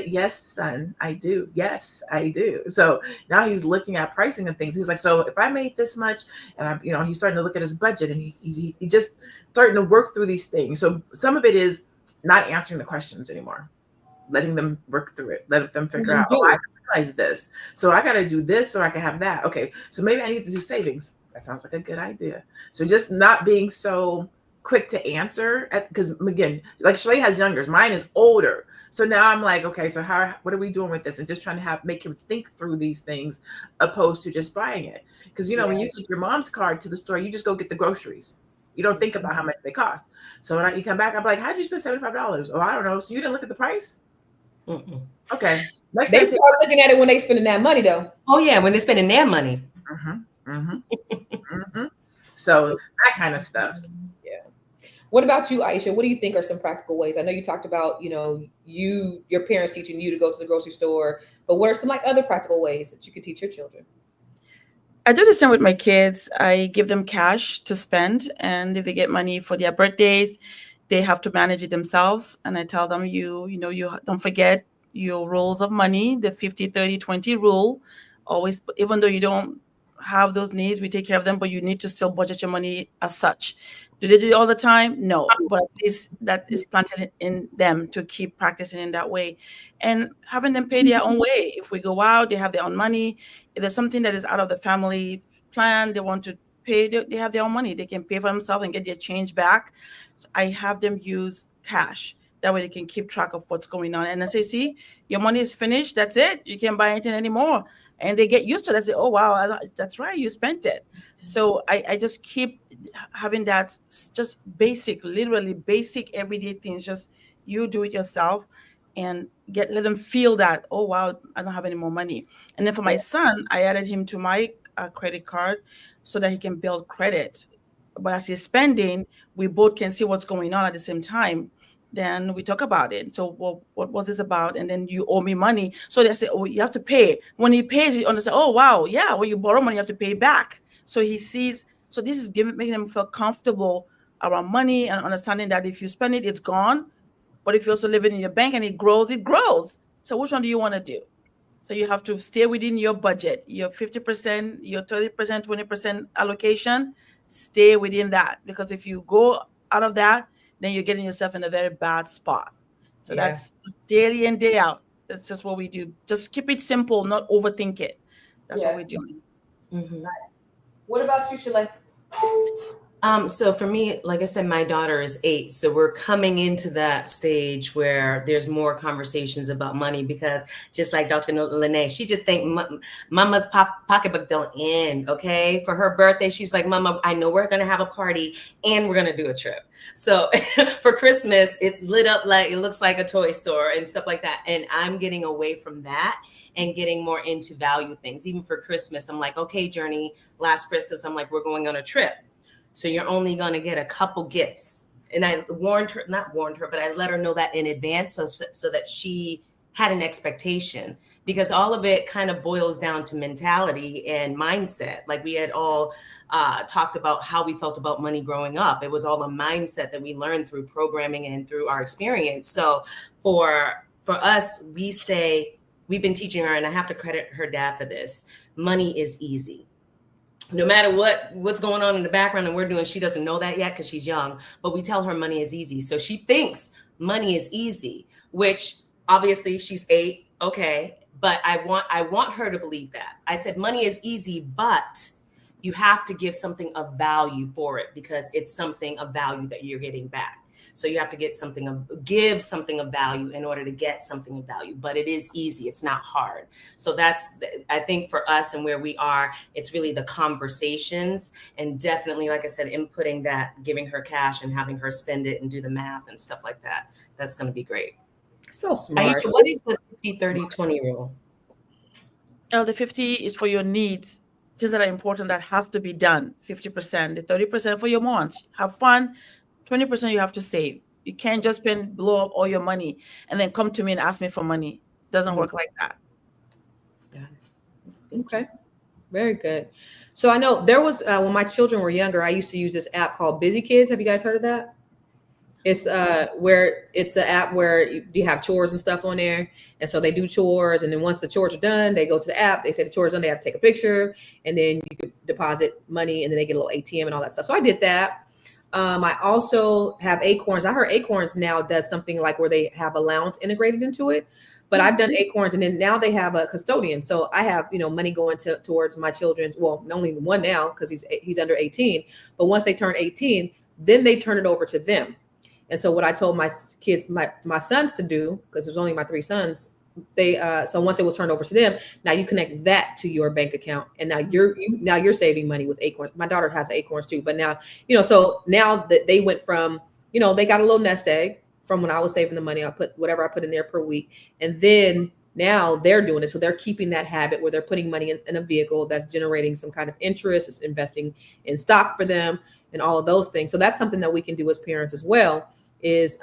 [SPEAKER 3] Yes, son, I do. Yes, I do. So now he's looking at pricing and things. He's like, so if I made this much, and he's starting to look at his budget, and he just starting to work through these things. So some of it is not answering the questions anymore. Letting them work through it, letting them figure out, I realize this, so I got to do this so I can have that. Okay, so maybe I need to do savings. That sounds like a good idea. So just not being so quick to answer, because again, like Shalaye has youngers, mine is older. So now I'm like, okay, so what are we doing with this? And just trying to make him think through these things, opposed to just buying it. Because when you take your mom's card to the store, you just go get the groceries. You don't think about how much they cost. So when you come back, I'm like, how'd you spend $75? Oh, I don't know. So you didn't look at the price? Mm-mm. Okay.
[SPEAKER 2] They start looking at it when they spending that money, though.
[SPEAKER 5] Oh yeah, when they're spending their money.
[SPEAKER 3] So that kind of stuff.
[SPEAKER 2] Yeah. What about you, Aisha? What do you think are some practical ways? I know you talked about, your parents teaching you to go to the grocery store, but what are some other practical ways that you could teach your children?
[SPEAKER 6] I do the same with my kids. I give them cash to spend, and if they get money for their birthdays, they have to manage it themselves. And I tell them, you don't forget your rules of money, the 50, 30, 20 rule. Always, even though you don't have those needs, we take care of them, but you need to still budget your money as such. Do they do it all the time? No, but at least that is planted in them to keep practicing in that way, and having them pay their own way. If we go out, they have their own money. If there's something that is out of the family plan, they want to pay, they have their own money. They can pay for themselves and get their change back. So I have them use cash. That way they can keep track of what's going on. And I say, see, your money is finished. That's it. You can't buy anything anymore. And they get used to it. I say, oh, wow, that's right. You spent it. So I just keep having that just basic, literally basic everyday things. Just you do it yourself and let them feel that, oh, wow, I don't have any more money. And then for my son, I added him to my credit card so that he can build credit. But as he's spending, we both can see what's going on at the same time. Then we talk about it. So what was this about? And then you owe me money. So they say, oh, you have to pay. When he pays, you understand, oh, wow, yeah, when you borrow money, you have to pay back. So he sees, so this is making them feel comfortable around money and understanding that if you spend it, it's gone. But if you also leave it in your bank and it grows, it grows. So which one do you want to do? So you have to stay within your budget, your 50%, your 30%, 20% allocation, stay within that, because if you go out of that, then you're getting yourself in a very bad spot. So that's just daily and day out. That's just what we do. Just keep it simple, not overthink it. That's what we're doing.
[SPEAKER 5] Mm-hmm.
[SPEAKER 2] What about you, Shalaye?
[SPEAKER 5] So for me, like I said, my daughter is 8. So we're coming into that stage where there's more conversations about money, because just like Dr. LaNee, she just think mama's pocketbook don't end. Okay. For her birthday, she's like, Mama, I know we're going to have a party and we're going to do a trip. So for Christmas, it's lit up like it looks like a toy store and stuff like that. And I'm getting away from that and getting more into value things. Even for Christmas, I'm like, okay, Journey, last Christmas, I'm like, we're going on a trip. So you're only going to get a couple gifts. And I not warned her, but I let her know that in advance so that she had an expectation, because all of it kind of boils down to mentality and mindset. Like we had all talked about how we felt about money growing up. It was all a mindset that we learned through programming and through our experience. So for us, we say, we've been teaching her, and I have to credit her dad for this, money is easy. No matter what's going on in the background and we're doing, she doesn't know that yet because she's young, but we tell her money is easy. So she thinks money is easy, which obviously she's 8. Okay. But I want her to believe that. I said, money is easy, but you have to give something of value for it, because it's something of value that you're getting back. So you have to give something of value in order to get something of value, but it is easy. It's not hard. So that's, I think for us and where we are, it's really the conversations, and definitely, like I said, inputting that, giving her cash and having her spend it and do the math and stuff like that. That's going to be great.
[SPEAKER 2] So smart.
[SPEAKER 5] Aisha, what is the 50-30-20 rule?
[SPEAKER 6] Oh, the 50 is for your needs, things that are important that have to be done. 50%, the 30% for your wants. Have fun. 20% you have to save. You can't just blow up all your money and then come to me and ask me for money. It doesn't work like that.
[SPEAKER 2] Okay. Very good. So I know there was, when my children were younger, I used to use this app called Busy Kids. Have you guys heard of that? It's where it's an app where you have chores and stuff on there. And so they do chores. And then once the chores are done, they go to the app. They say the chores are done. They have to take a picture, and then you could deposit money, and then they get a little ATM and all that stuff. So I did that. I also have Acorns. I heard Acorns now does something like where they have allowance integrated into it, but I've done Acorns, and then now they have a custodian. So I have, money going towards my children. Well, only one now because he's under 18, but once they turn 18, then they turn it over to them. And so what I told my kids, my sons to do, because there's only my 3 sons, so once it was turned over to them, now you connect that to your bank account, and now you're saving money with Acorns. My daughter has Acorns too, but now so now that they went from they got a little nest egg from when I was saving the money. I put whatever I put in there per week, and then now they're doing it. So they're keeping that habit where they're putting money in a vehicle that's generating some kind of interest. It's investing in stock for them and all of those things. So that's something that we can do as parents as well. Is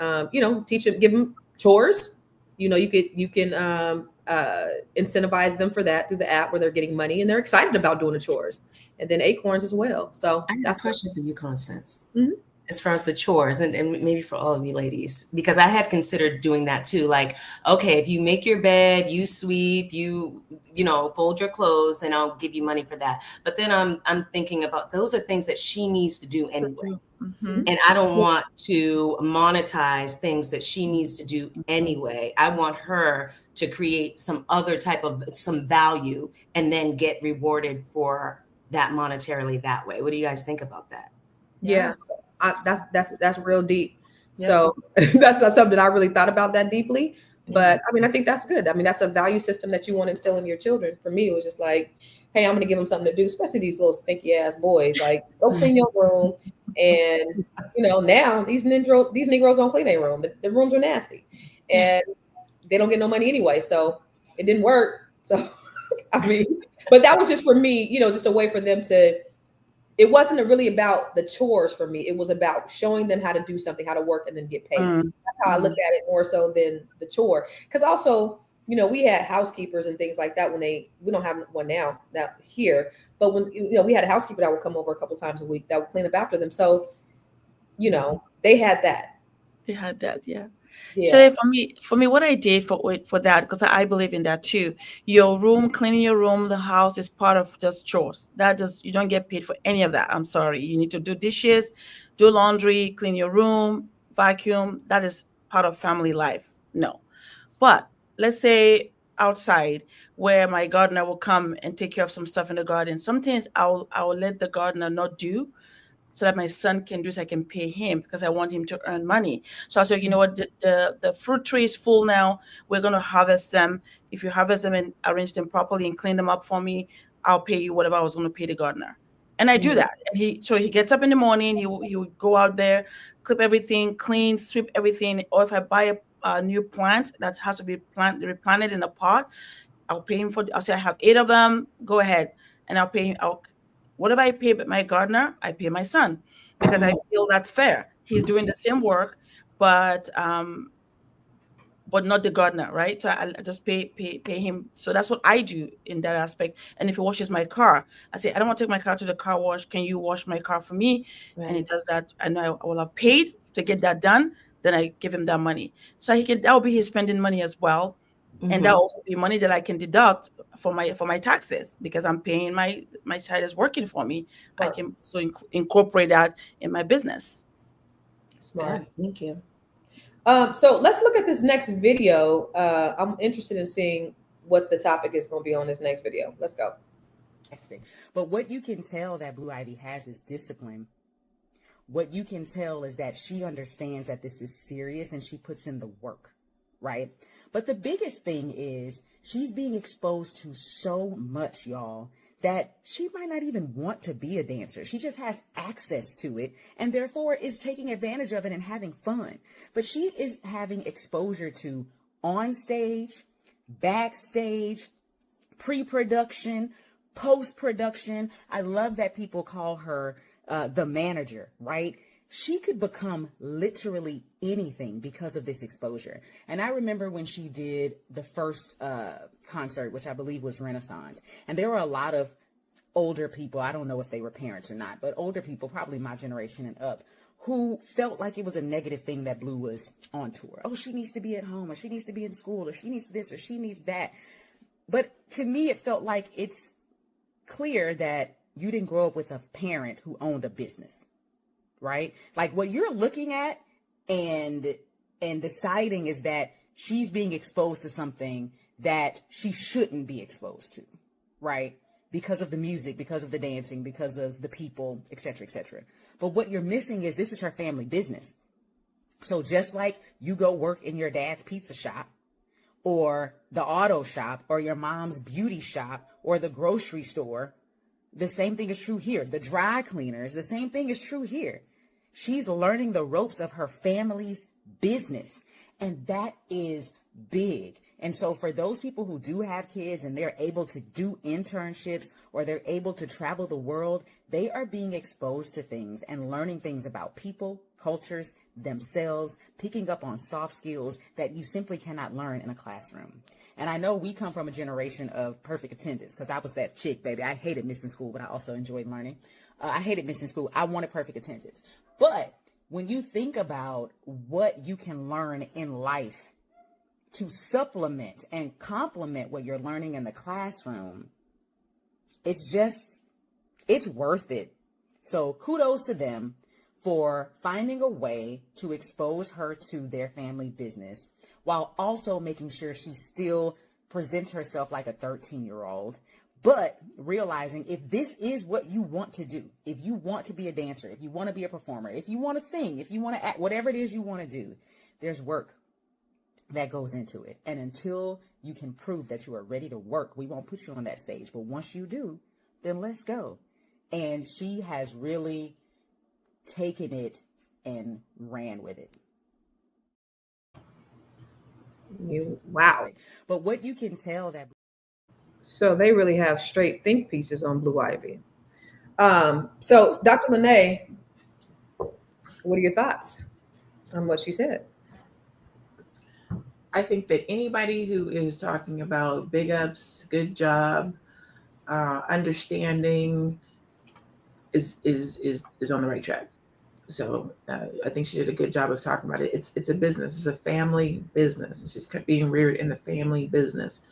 [SPEAKER 2] teach them, give them chores. You can incentivize them for that through the app where they're getting money and they're excited about doing the chores, and then Acorns as well. So
[SPEAKER 5] that's a question for you, Constance.
[SPEAKER 2] Mm-hmm.
[SPEAKER 5] As far as the chores, and maybe for all of you ladies, because I had considered doing that too. Like, okay, if you make your bed, you sweep, you fold your clothes, then I'll give you money for that. But then I'm thinking about, those are things that she needs to do anyway. Mm-hmm. And I don't want to monetize things that she needs to do anyway. I want her to create some other type of some value and then get rewarded for that monetarily that way. What do you guys think about that?
[SPEAKER 2] Yeah. So that's real deep. Yeah. So that's not something I really thought about that deeply, but I think that's good. That's a value system that you want to instill in your children. For me, it was just like, hey, I'm going to give them something to do, especially these little stinky ass boys. Like, go clean your room. And now these Negroes don't clean their room. The rooms are nasty, and they don't get no money anyway. So it didn't work. So but that was just for me, just a way for them to. It wasn't really about the chores for me. It was about showing them how to do something, how to work, and then get paid. That's how I look at it more so than the chore. Because also, we had housekeepers and things like that we don't have one now here, but when, we had a housekeeper that would come over a couple times a week that would clean up after them. So, they had that.
[SPEAKER 6] They had that. Yeah. So for me, what I did for that, because I believe in that too. Your room, cleaning your room, the house is part of just chores. That just, you don't get paid for any of that. I'm sorry. You need to do dishes, do laundry, clean your room, vacuum. That is part of family life. No, but let's say outside where my gardener will come and take care of some stuff in the garden. Some things I will let the gardener not do, so that my son can do, so I can pay him, because I want him to earn money. So I said, you know what, the fruit tree is full now. We're going to harvest them. If you harvest them and arrange them properly and clean them up for me, I'll pay you whatever I was going to pay the gardener. And I do that. And he gets up in the morning, he would go out there, clip everything, clean, sweep everything. Or if I buy a new plant that has to be replanted in a pot, I'll pay him I'll say, I have 8 of them, go ahead. And I'll pay him, whatever I pay my gardener, I pay my son, because I feel that's fair. He's doing the same work, but not the gardener, right? So I just pay him. So that's what I do in that aspect. And if he washes my car, I say, I don't want to take my car to the car wash. Can you wash my car for me? Right. And he does that. I know I will have paid to get that done. Then I give him that money. So that will be his spending money as well. And that will also be money that I can deduct for my taxes, because I'm paying my child is working for me. Smart. I can so incorporate that in my business.
[SPEAKER 2] Smart.
[SPEAKER 5] Thank you.
[SPEAKER 2] So let's look at this next video. I'm interested in seeing what the topic is going to be on this next video. Let's go.
[SPEAKER 10] But what you can tell that Blue Ivy has is discipline. What you can tell is that she understands that this is serious and she puts in the work, right? But the biggest thing is she's being exposed to so much, y'all, that she might not even want to be a dancer. She just has access to it and therefore is taking advantage of it and having fun. But she is having exposure to on stage, backstage, pre-production, post-production. I love that people call her the manager, right? She could become literally anything because of this exposure. And I remember when she did the first concert, which I believe was Renaissance, and there were a lot of older people, I don't know if they were parents or not, but older people, probably my generation and up, who felt like it was a negative thing that Blue was on tour. Oh, she needs to be at home, or she needs to be in school, or she needs this, or she needs that. But to me, it felt like it's clear that you didn't grow up with a parent who owned a business. Right? Like what you're looking at and deciding is that she's being exposed to something that she shouldn't be exposed to, right? Because of the music, because of the dancing, because of the people, et cetera, et cetera. But what you're missing is this is her family business. So just like you go work in your dad's pizza shop or the auto shop or your mom's beauty shop or the grocery store, the same thing is true here. The dry cleaners, the same thing is true here. She's learning the ropes of her family's business, and that is big. And so for those people who do have kids and they're able to do internships or they're able to travel the world, they are being exposed to things and learning things about people, cultures, themselves, picking up on soft skills that you simply cannot learn in a classroom. And I know we come from a generation of perfect attendance, because I was that chick, baby. I hated missing school, but I also enjoyed learning. I hated missing school. I wanted perfect attendance. But when you think about what you can learn in life to supplement and complement what you're learning in the classroom, it's worth it. So kudos to them for finding a way to expose her to their family business while also making sure she still presents herself like a 13-year-old, but realizing if this is what you want to do, if you want to be a dancer, if you want to be a performer, if you want to sing, if you want to act, whatever it is you want to do, there's work that goes into it. And until you can prove that you are ready to work, we won't put you on that stage. But once you do, then let's go. And she has really taken it and ran with it.
[SPEAKER 2] Wow.
[SPEAKER 10] But what you can tell that.
[SPEAKER 2] So they really have straight think pieces on Blue Ivy. So Dr. LaNee, what are your thoughts on what she said?
[SPEAKER 3] I think that anybody who is talking about big ups, good job, understanding is on the right track. So I think she did a good job of talking about it. It's a business. It's a family business. It's just being reared in the family business.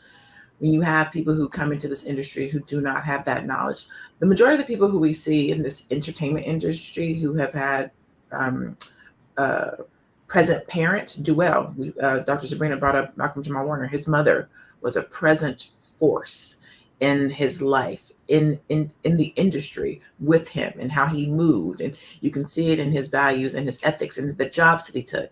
[SPEAKER 3] When you have people who come into this industry who do not have that knowledge, the majority of the people who we see in this entertainment industry who have had present parents do well. Dr. Sabrina brought up Malcolm Jamal Warner. His mother was a present force in his life, in the industry with him, and how he moved. And you can see it in his values and his ethics and the jobs that he took.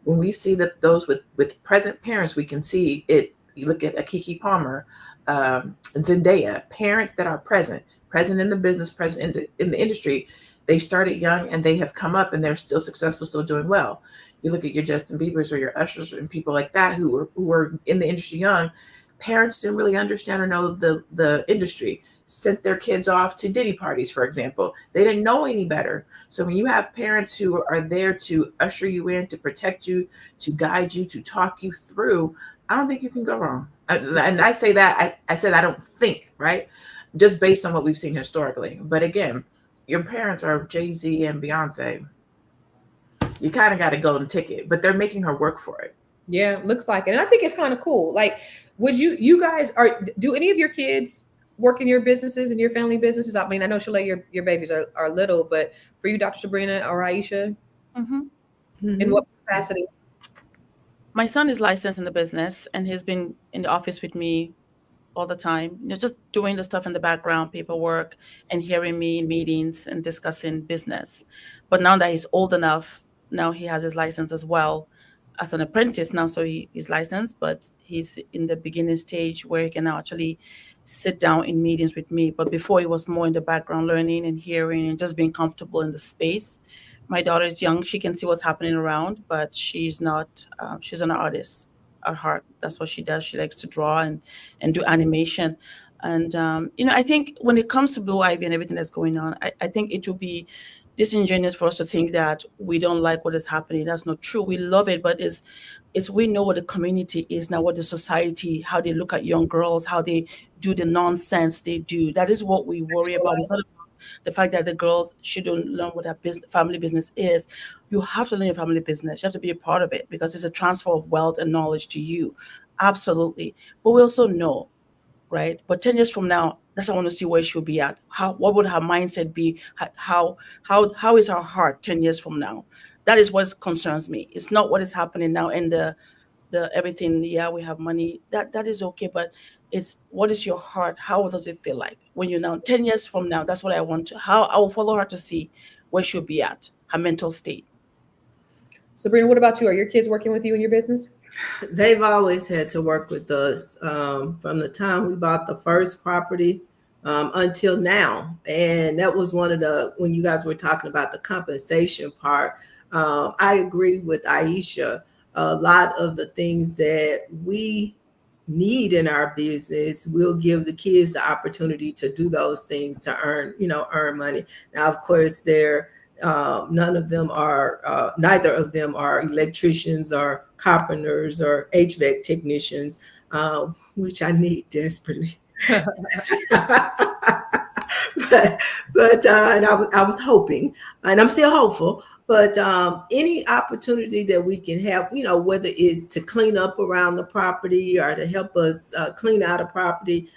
[SPEAKER 3] When we see that those with present parents, we can see it. You look at Keke Palmer, Zendaya, parents that are present in the business, present in the industry. They started young and they have come up and they're still successful, still doing well. You look at your Justin Biebers or your Ushers and people like that who were in the industry young. Parents didn't really understand or know the industry, sent their kids off to Diddy parties, for example. They didn't know any better. So when you have parents who are there to usher you in, to protect you, to guide you, to talk you through, I don't think you can go wrong. And I say that, I said I don't think, right? Just based on what we've seen historically. But again, your parents are Jay-Z and Beyonce. You kind of got a golden ticket, but they're making her work for it.
[SPEAKER 2] Yeah, looks like it. And I think it's kind of cool. Like, would you guys do any of your kids work in your businesses and your family businesses? I mean, I know Shalaye, your babies are little, but for you, Dr. Sabrina or Aisha, in what capacity?
[SPEAKER 6] My son is licensed in the business and he's been in the office with me all the time, just doing the stuff in the background, paperwork, and hearing me in meetings and discussing business. But now that he's old enough, now he has his license as well as an apprentice now. So he's licensed, but he's in the beginning stage where he can now actually sit down in meetings with me. But before, he was more in the background, learning and hearing and just being comfortable in the space. My daughter is young. She can see what's happening around, but she's not, she's an artist at heart. That's what she does. She likes to draw and do animation. And, I think when it comes to Blue Ivy and everything that's going on, I think it would be disingenuous for us to think that we don't like what is happening. That's not true. We love it, but it's we know what the community is now, what the society, how they look at young girls, how they do the nonsense they do. That is what we worry about. It's not about the fact that the girls shouldn't learn what their family business is. You have to learn your family business. You have to be a part of it because it's a transfer of wealth and knowledge to you. Absolutely. But we also know, right? But 10 years from now, that's what I want to see where she'll be at. What would her mindset be? How is her heart 10 years from now? That is what concerns me. It's not what is happening now and the everything. Yeah, we have money. That is okay, but it's what is your heart? How does it feel like when you're now 10 years from now? That's what I want to. How I will follow her to see where she'll be at, her mental state.
[SPEAKER 2] Sabrina, what about you? Are your kids working with you in your business?
[SPEAKER 4] They've always had to work with us from the time we bought the first property until now. And that was one of when you guys were talking about the compensation part, I agree with Aisha. A lot of the things that we need in our business, we'll give the kids the opportunity to do those things to earn money. Now, of course, neither of them are electricians or carpenters or HVAC technicians, which I need desperately. but and I was hoping, and I'm still hopeful, but any opportunity that we can have, whether it's to clean up around the property or to help us clean out a property,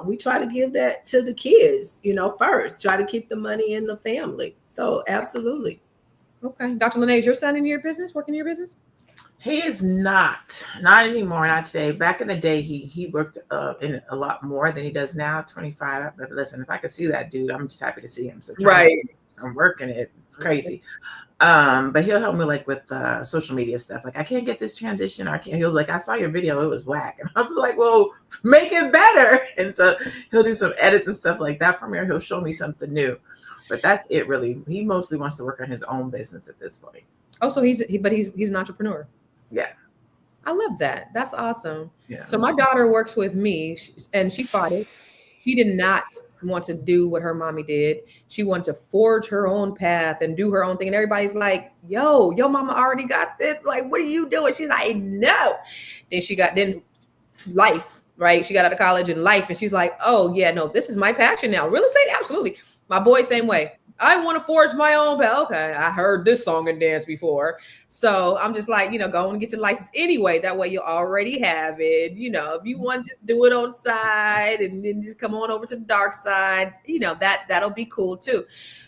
[SPEAKER 4] we try to give that to the kids, first, try to keep the money in the family. So absolutely.
[SPEAKER 2] Okay. Dr. LaNee, is your son in your business, working in your business?
[SPEAKER 3] He is not anymore, not today. Back in the day, he worked in a lot more than he does now, 25. But listen, if I could see that dude, I'm just happy to see him. So
[SPEAKER 2] right.
[SPEAKER 3] I'm working it crazy. But he'll help me like with social media stuff. Like I can't get this transition, or he'll like, I saw your video, it was whack. And I'm like, well, make it better. And so he'll do some edits and stuff like that for me, or he'll show me something new. But that's it really. He mostly wants to work on his own business at this point.
[SPEAKER 2] Oh, so he's an entrepreneur.
[SPEAKER 3] Yeah.
[SPEAKER 2] I love that. That's awesome.
[SPEAKER 3] Yeah.
[SPEAKER 2] So my daughter works with me and she fought it. She did not want to do what her mommy did. She wanted to forge her own path and do her own thing. And everybody's like, yo, your mama already got this. Like, what are you doing? She's like, no. Then life, right? She got out of college and life. And she's like, oh yeah, no, this is my passion now. Real estate, absolutely. My boy, same way. I want to forge my own path. Okay, I heard this song and dance before. So I'm just like, go and get your license anyway. That way you already have it. If you want to do it on the side and then just come on over to the dark side, that'll be cool too.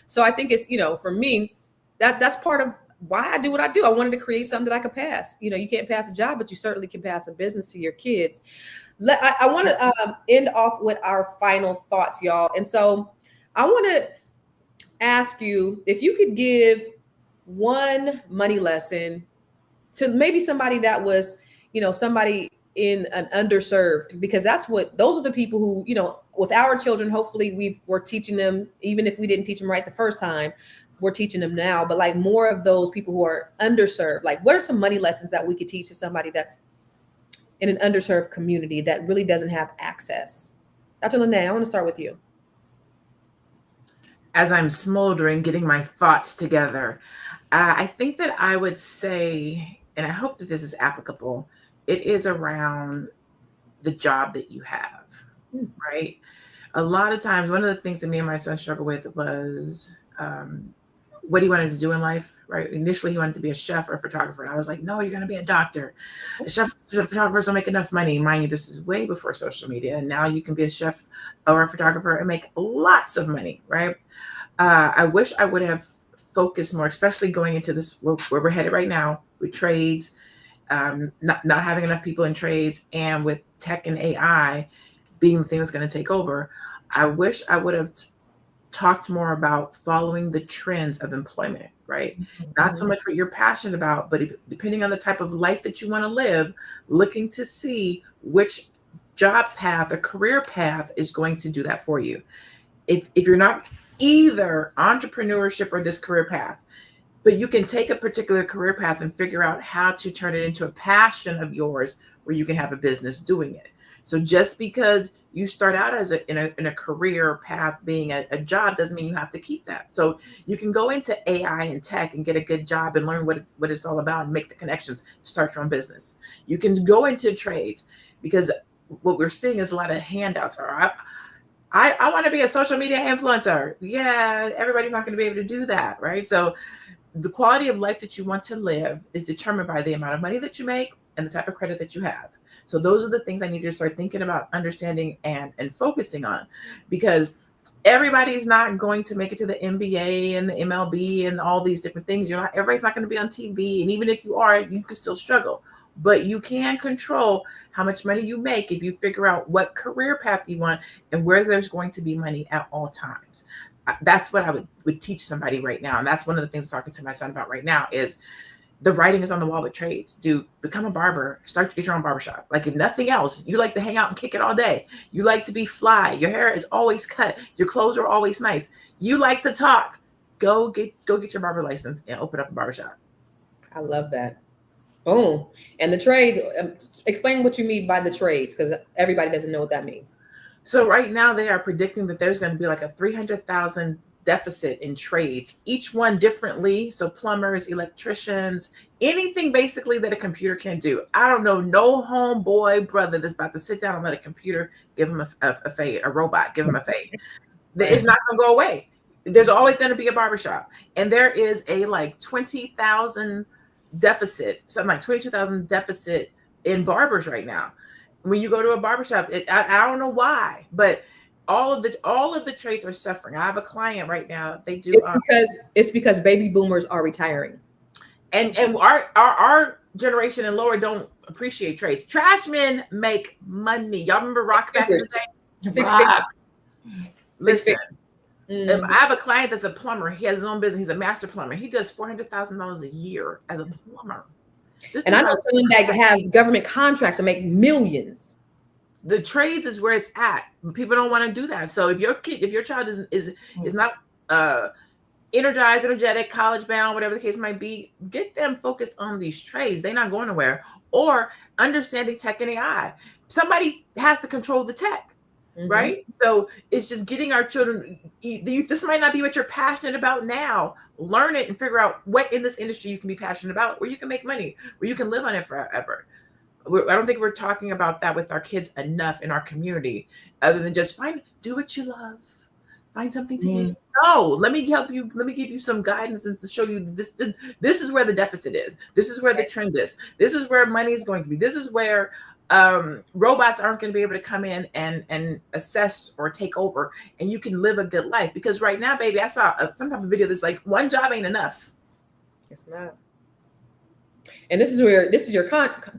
[SPEAKER 2] So I think it's, for me, that's part of why I do what I do. I wanted to create something that I could pass. You can't pass a job, but you certainly can pass a business to your kids. I want to end off with our final thoughts, y'all. And so I want to ask you if you could give one money lesson to maybe somebody that was, somebody in an underserved, because those are the people who, with our children, hopefully we're teaching them, even if we didn't teach them right the first time, we're teaching them now, but like more of those people who are underserved, like what are some money lessons that we could teach to somebody that's in an underserved community that really doesn't have access? Dr. LaNee, I want to start with you.
[SPEAKER 3] As I'm smoldering, getting my thoughts together, I think that I would say, and I hope that this is applicable, it is around the job that you have, right? A lot of times, one of the things that me and my son struggled with was what he wanted to do in life, right? Initially, he wanted to be a chef or a photographer. And I was like, no, you're going to be a doctor. Photographers don't make enough money. Mind you, this is way before social media. And now you can be a chef or a photographer and make lots of money, right? I wish I would have focused more, especially going into this, where we're headed right now with trades, not having enough people in trades, and with tech and AI being the thing that's going to take over. I wish I would have talked more about following the trends of employment, right? Mm-hmm. Not so much what you're passionate about, but depending on the type of life that you want to live, looking to see which job path or career path is going to do that for you. If you're not either entrepreneurship or this career path, but you can take a particular career path and figure out how to turn it into a passion of yours where you can have a business doing it. So just because you start out as in a career path being a job doesn't mean you have to keep that. So you can go into AI and tech and get a good job and learn what it's all about and make the connections, start your own business. You can go into trades, because what we're seeing is a lot of handouts. I want to be a social media influencer. Yeah, everybody's not going to be able to do that, right? So the quality of life that you want to live is determined by the amount of money that you make and the type of credit that you have. So those are the things I need to start thinking about, understanding, and focusing on, because everybody's not going to make it to the NBA and the MLB and all these different things. Everybody's not going to be on TV. And even if you are, you can still struggle. But you can control how much money you make if you figure out what career path you want and where there's going to be money at all times. That's what I would teach somebody right now. And that's one of the things I'm talking to my son about right now is the writing is on the wall with trades. Become a barber, start to get your own barbershop. Like if nothing else, you like to hang out and kick it all day. You like to be fly. Your hair is always cut. Your clothes are always nice. You like to talk. Go get your barber license and open up a barbershop.
[SPEAKER 2] I love that. Boom. And the trades, explain what you mean by the trades, because everybody doesn't know what that means.
[SPEAKER 3] So right now they are predicting that there's going to be like a 300,000 deficit in trades, each one differently. So plumbers, electricians, anything basically that a computer can do. I don't know no homeboy brother that's about to sit down and let a computer give him a fade, a robot give him a fade. It's not going to go away. There's always going to be a barbershop. And there is a like 20,000 deficit, something like 22,000 deficit in barbers right now. When you go to a barbershop, I don't know why, but all of the trades are suffering. I have a client right now. They do.
[SPEAKER 2] It's because baby boomers are retiring,
[SPEAKER 3] and our generation and lower don't appreciate trades. Trash men make money. Y'all remember rock back in the day?
[SPEAKER 2] Six
[SPEAKER 3] Listen, I have a client that's a plumber. He has his own business. He's a master plumber. He does $400,000 a year as a plumber.
[SPEAKER 2] And I know some that have government contracts and make millions.
[SPEAKER 3] The trades is where it's at. People don't want to do that. So if your child is not energized, energetic, college bound, whatever the case might be, get them focused on these trades. They're not going nowhere. Or understanding tech and AI. Somebody has to control the tech. Mm-hmm. Right? So it's just getting our children, this might not be what you're passionate about now. Learn it and figure out what in this industry you can be passionate about, where you can make money, where you can live on it forever. I don't think we're talking about that with our kids enough in our community, other than just do what you love. Find something to do. No, let me help you. Let me give you some guidance and to show you this. This is where the deficit is. This is where the trend is. This is where money is going to be. This is where robots aren't going to be able to come in and assess or take over, and you can live a good life. Because right now, baby, I saw some type of video that's like, one job ain't enough.
[SPEAKER 2] It's not. And this is your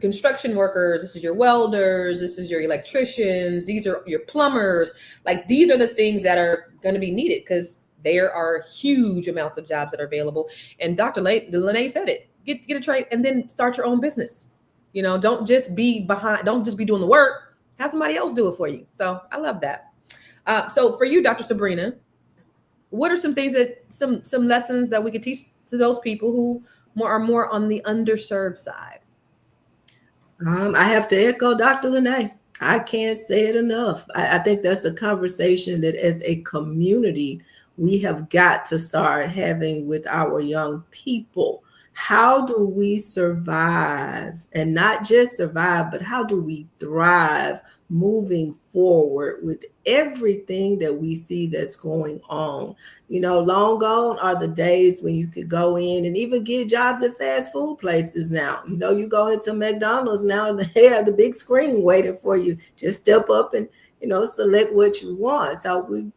[SPEAKER 2] construction workers, this is your welders, this is your electricians, these are your plumbers. Like, these are the things that are going to be needed, because there are huge amounts of jobs that are available. And Dr. LaNee said it. Get a trade and then start your own business. You know, don't just be doing the work. Have somebody else do it for you. So I love that. So for you, Dr. Sabrina, what are some things some lessons that we could teach to those people who are more on the underserved side?
[SPEAKER 4] I have to echo Dr. LaNee. I can't say it enough. I think that's a conversation that as a community, we have got to start having with our young people. How do we survive, and not just survive, but how do we thrive moving forward with everything that we see that's going on? You know, long gone are the days when you could go in and even get jobs at fast food places now. You know, you go into McDonald's now and they have the big screen waiting for you. Just step up and, you know, select what you want. So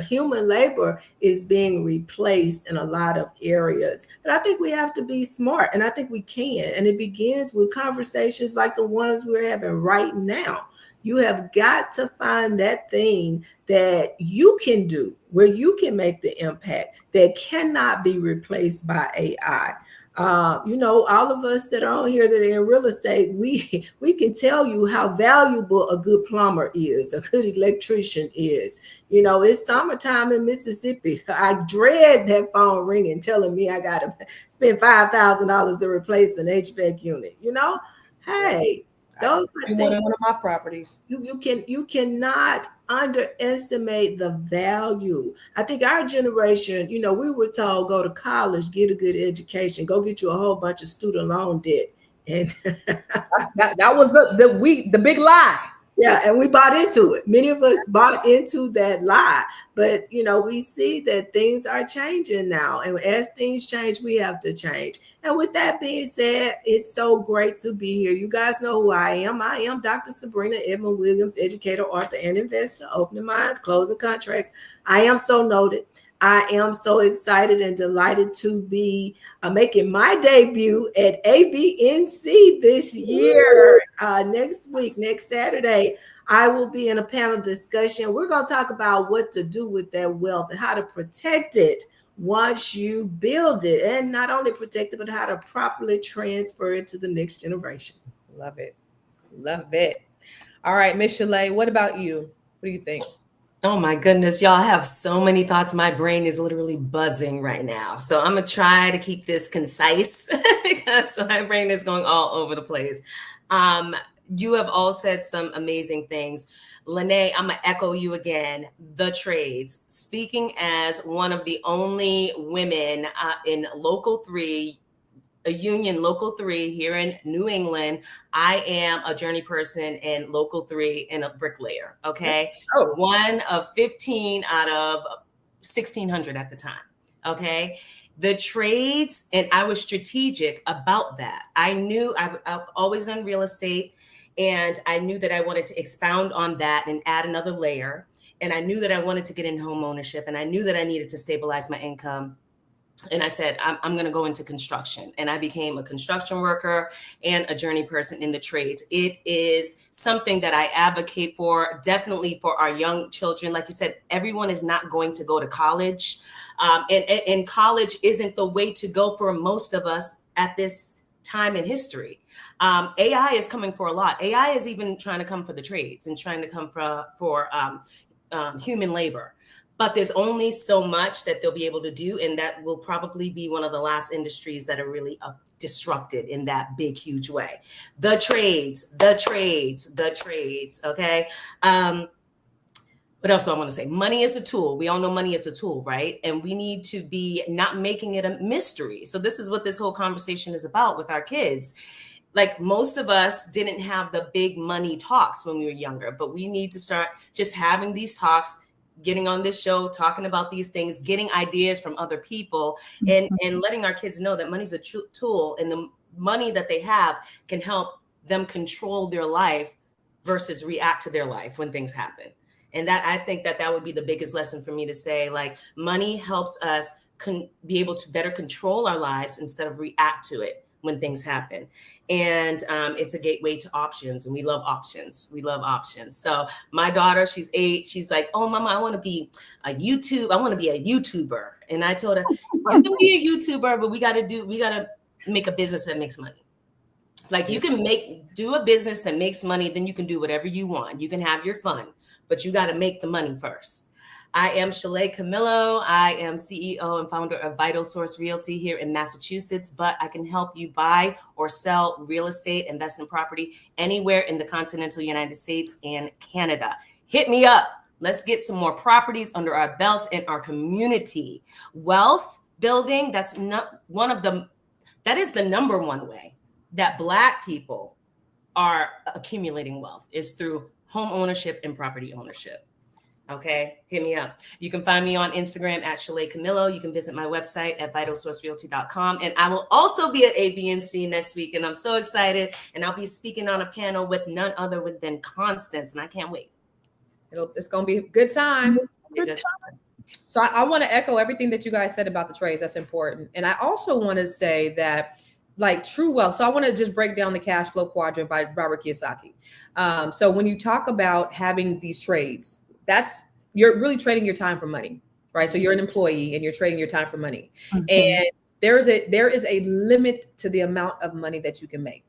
[SPEAKER 4] human labor is being replaced in a lot of areas. But I think we have to be smart, and I think we can. And it begins with conversations like the ones we're having right now. You have got to find that thing that you can do, where you can make the impact, that cannot be replaced by AI. You know, all of us that are on here that are in real estate, we can tell you how valuable a good plumber is, a good electrician is. You know, it's summertime in Mississippi. I dread that phone ringing telling me I got to spend $5,000 to replace an HVAC unit. You know, hey, those are things.
[SPEAKER 2] One of my properties.
[SPEAKER 4] You cannot underestimate the value. I think our generation, you know, we were told, go to college, get a good education, go get you a whole bunch of student loan debt. And
[SPEAKER 2] that was the big lie.
[SPEAKER 4] Yeah, and we bought into it. Many of us bought into that lie. But, you know, we see that things are changing now. And as things change, we have to change. And with that being said, it's so great to be here. You guys know who I am. I am Dr. Sabrina Williams, educator, author, and investor, opening minds, closing contracts. I am so noted. I am so excited and delighted to be making my debut at ABNC this year. Next week, next Saturday, I will be in a panel discussion. We're going to talk about what to do with that wealth and how to protect it once you build it, and not only protect it, but how to properly transfer it to the next generation.
[SPEAKER 2] Love it. Love it. All right, Miss Shalaye, what about you? What do you think?
[SPEAKER 5] Oh my goodness, y'all have so many thoughts. My brain is literally buzzing right now. So I'm going to try to keep this concise because my brain is going all over the place. You have all said some amazing things. LaNee, I'm going to echo you again. The trades. Speaking as one of the only women in Local 3, a union Local 3 here in New England, I am a journey person in Local 3 and a bricklayer. Okay. Oh. One of 15 out of 1,600 at the time. Okay. The trades, and I was strategic about that. I knew I've always done real estate, and I knew that I wanted to expound on that and add another layer. And I knew that I wanted to get in home ownership, and I knew that I needed to stabilize my income. And I said, I'm going to go into construction. And I became a construction worker and a journey person in the trades. It is something that I advocate for, definitely for our young children. Like you said, everyone is not going to go to college. And college isn't the way to go for most of us at this time in history. AI is coming for a lot. AI is even trying to come for the trades and trying to come for human labor. But there's only so much that they'll be able to do. And that will probably be one of the last industries that are really disrupted in that big, huge way. The trades. Okay. What else do I want to say? Money is a tool. We all know money is a tool, right? And we need to be not making it a mystery. So this is what this whole conversation is about with our kids. Like, most of us didn't have the big money talks when we were younger, but we need to start just having these talks. getting on this show, talking about these things, getting ideas from other people, and letting our kids know that money's a tool, and the money that they have can help them control their life versus react to their life when things happen. And that, I think that would be the biggest lesson for me to say, like, money helps us be able to better control our lives instead of react to it when things happen. And it's a gateway to options, and we love options. We love options. So my daughter, she's 8. She's like, oh, Mama, I want to be a YouTuber. And I told her, you can be a YouTuber, but we got to make a business that makes money. Like, you can do a business that makes money, then you can do whatever you want. You can have your fun, but you got to make the money first. I am Shalaye Camillo. I am CEO and founder of Vital Source Realty here in Massachusetts, but I can help you buy or sell real estate, investment property anywhere in the continental United States and Canada. Hit me up. Let's get some more properties under our belts in our community. Wealth building, that is the number one way that Black people are accumulating wealth, is through home ownership and property ownership. Okay, hit me up. You can find me on Instagram at Shalaye Camillo. You can visit my website at vitalsourcerealty.com. And I will also be at ABNC next week, and I'm so excited. And I'll be speaking on a panel with none other than Constance, and I can't wait.
[SPEAKER 2] It's going to be a good time. So I want to echo everything that you guys said about the trades. That's important. And I also want to say that, like, true wealth. So I want to just break down the cash flow quadrant by Robert Kiyosaki. So when you talk about having these trades, you're really trading your time for money, right? So you're an employee and you're trading your time for money. Mm-hmm. And there is a limit to the amount of money that you can make.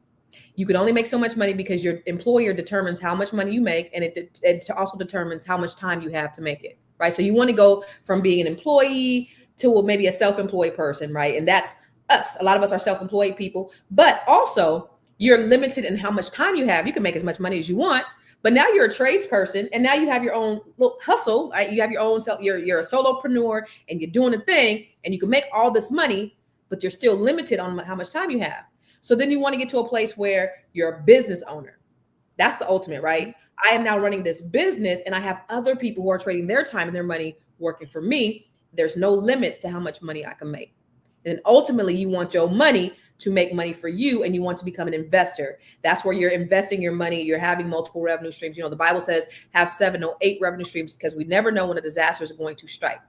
[SPEAKER 2] You can only make so much money because your employer determines how much money you make, and it also determines how much time you have to make it, right? So you want to go from being an employee to maybe a self-employed person, right? And that's us. A lot of us are self-employed people, but also you're limited in how much time you have. You can make as much money as you want, but now you're a tradesperson, and now you have your own little hustle. Right? You have your own self. You're a solopreneur, and you're doing a thing, and you can make all this money, but you're still limited on how much time you have. So then you want to get to a place where you're a business owner. That's the ultimate, right? I am now running this business, and I have other people who are trading their time and their money working for me. There's no limits to how much money I can make. And ultimately, you want your money to make money for you, and you want to become an investor. That's where you're investing your money. You're having multiple revenue streams. You know, the Bible says have 7 or 8 revenue streams, because we never know when a disaster is going to strike.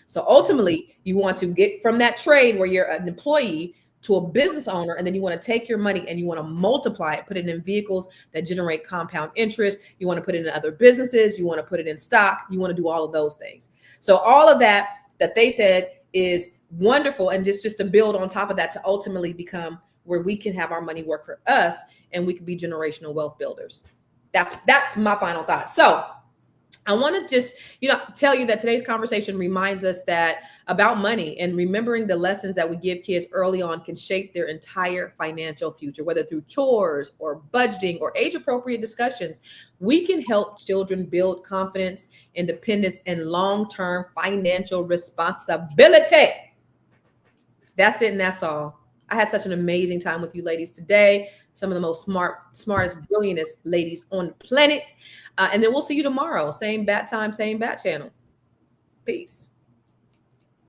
[SPEAKER 2] So ultimately, you want to get from that trade where you're an employee to a business owner, and then you want to take your money and you want to multiply it, put it in vehicles that generate compound interest. You want to put it in other businesses. You want to put it in stock. You want to do all of those things. So all of that they said is wonderful, and just to build on top of that to ultimately become where we can have our money work for us, and we can be generational wealth builders. That's my final thought. So I want to just tell you that today's conversation reminds us that about money, and remembering the lessons that we give kids early on can shape their entire financial future, whether through chores or budgeting or age appropriate discussions. We can help children build confidence, independence, and long-term financial responsibility. That's it, and that's all. I had such an amazing time with you ladies today. Some of the most smartest, brilliantest ladies on the planet. And then we'll see you tomorrow. Same bat time, same bat channel. Peace.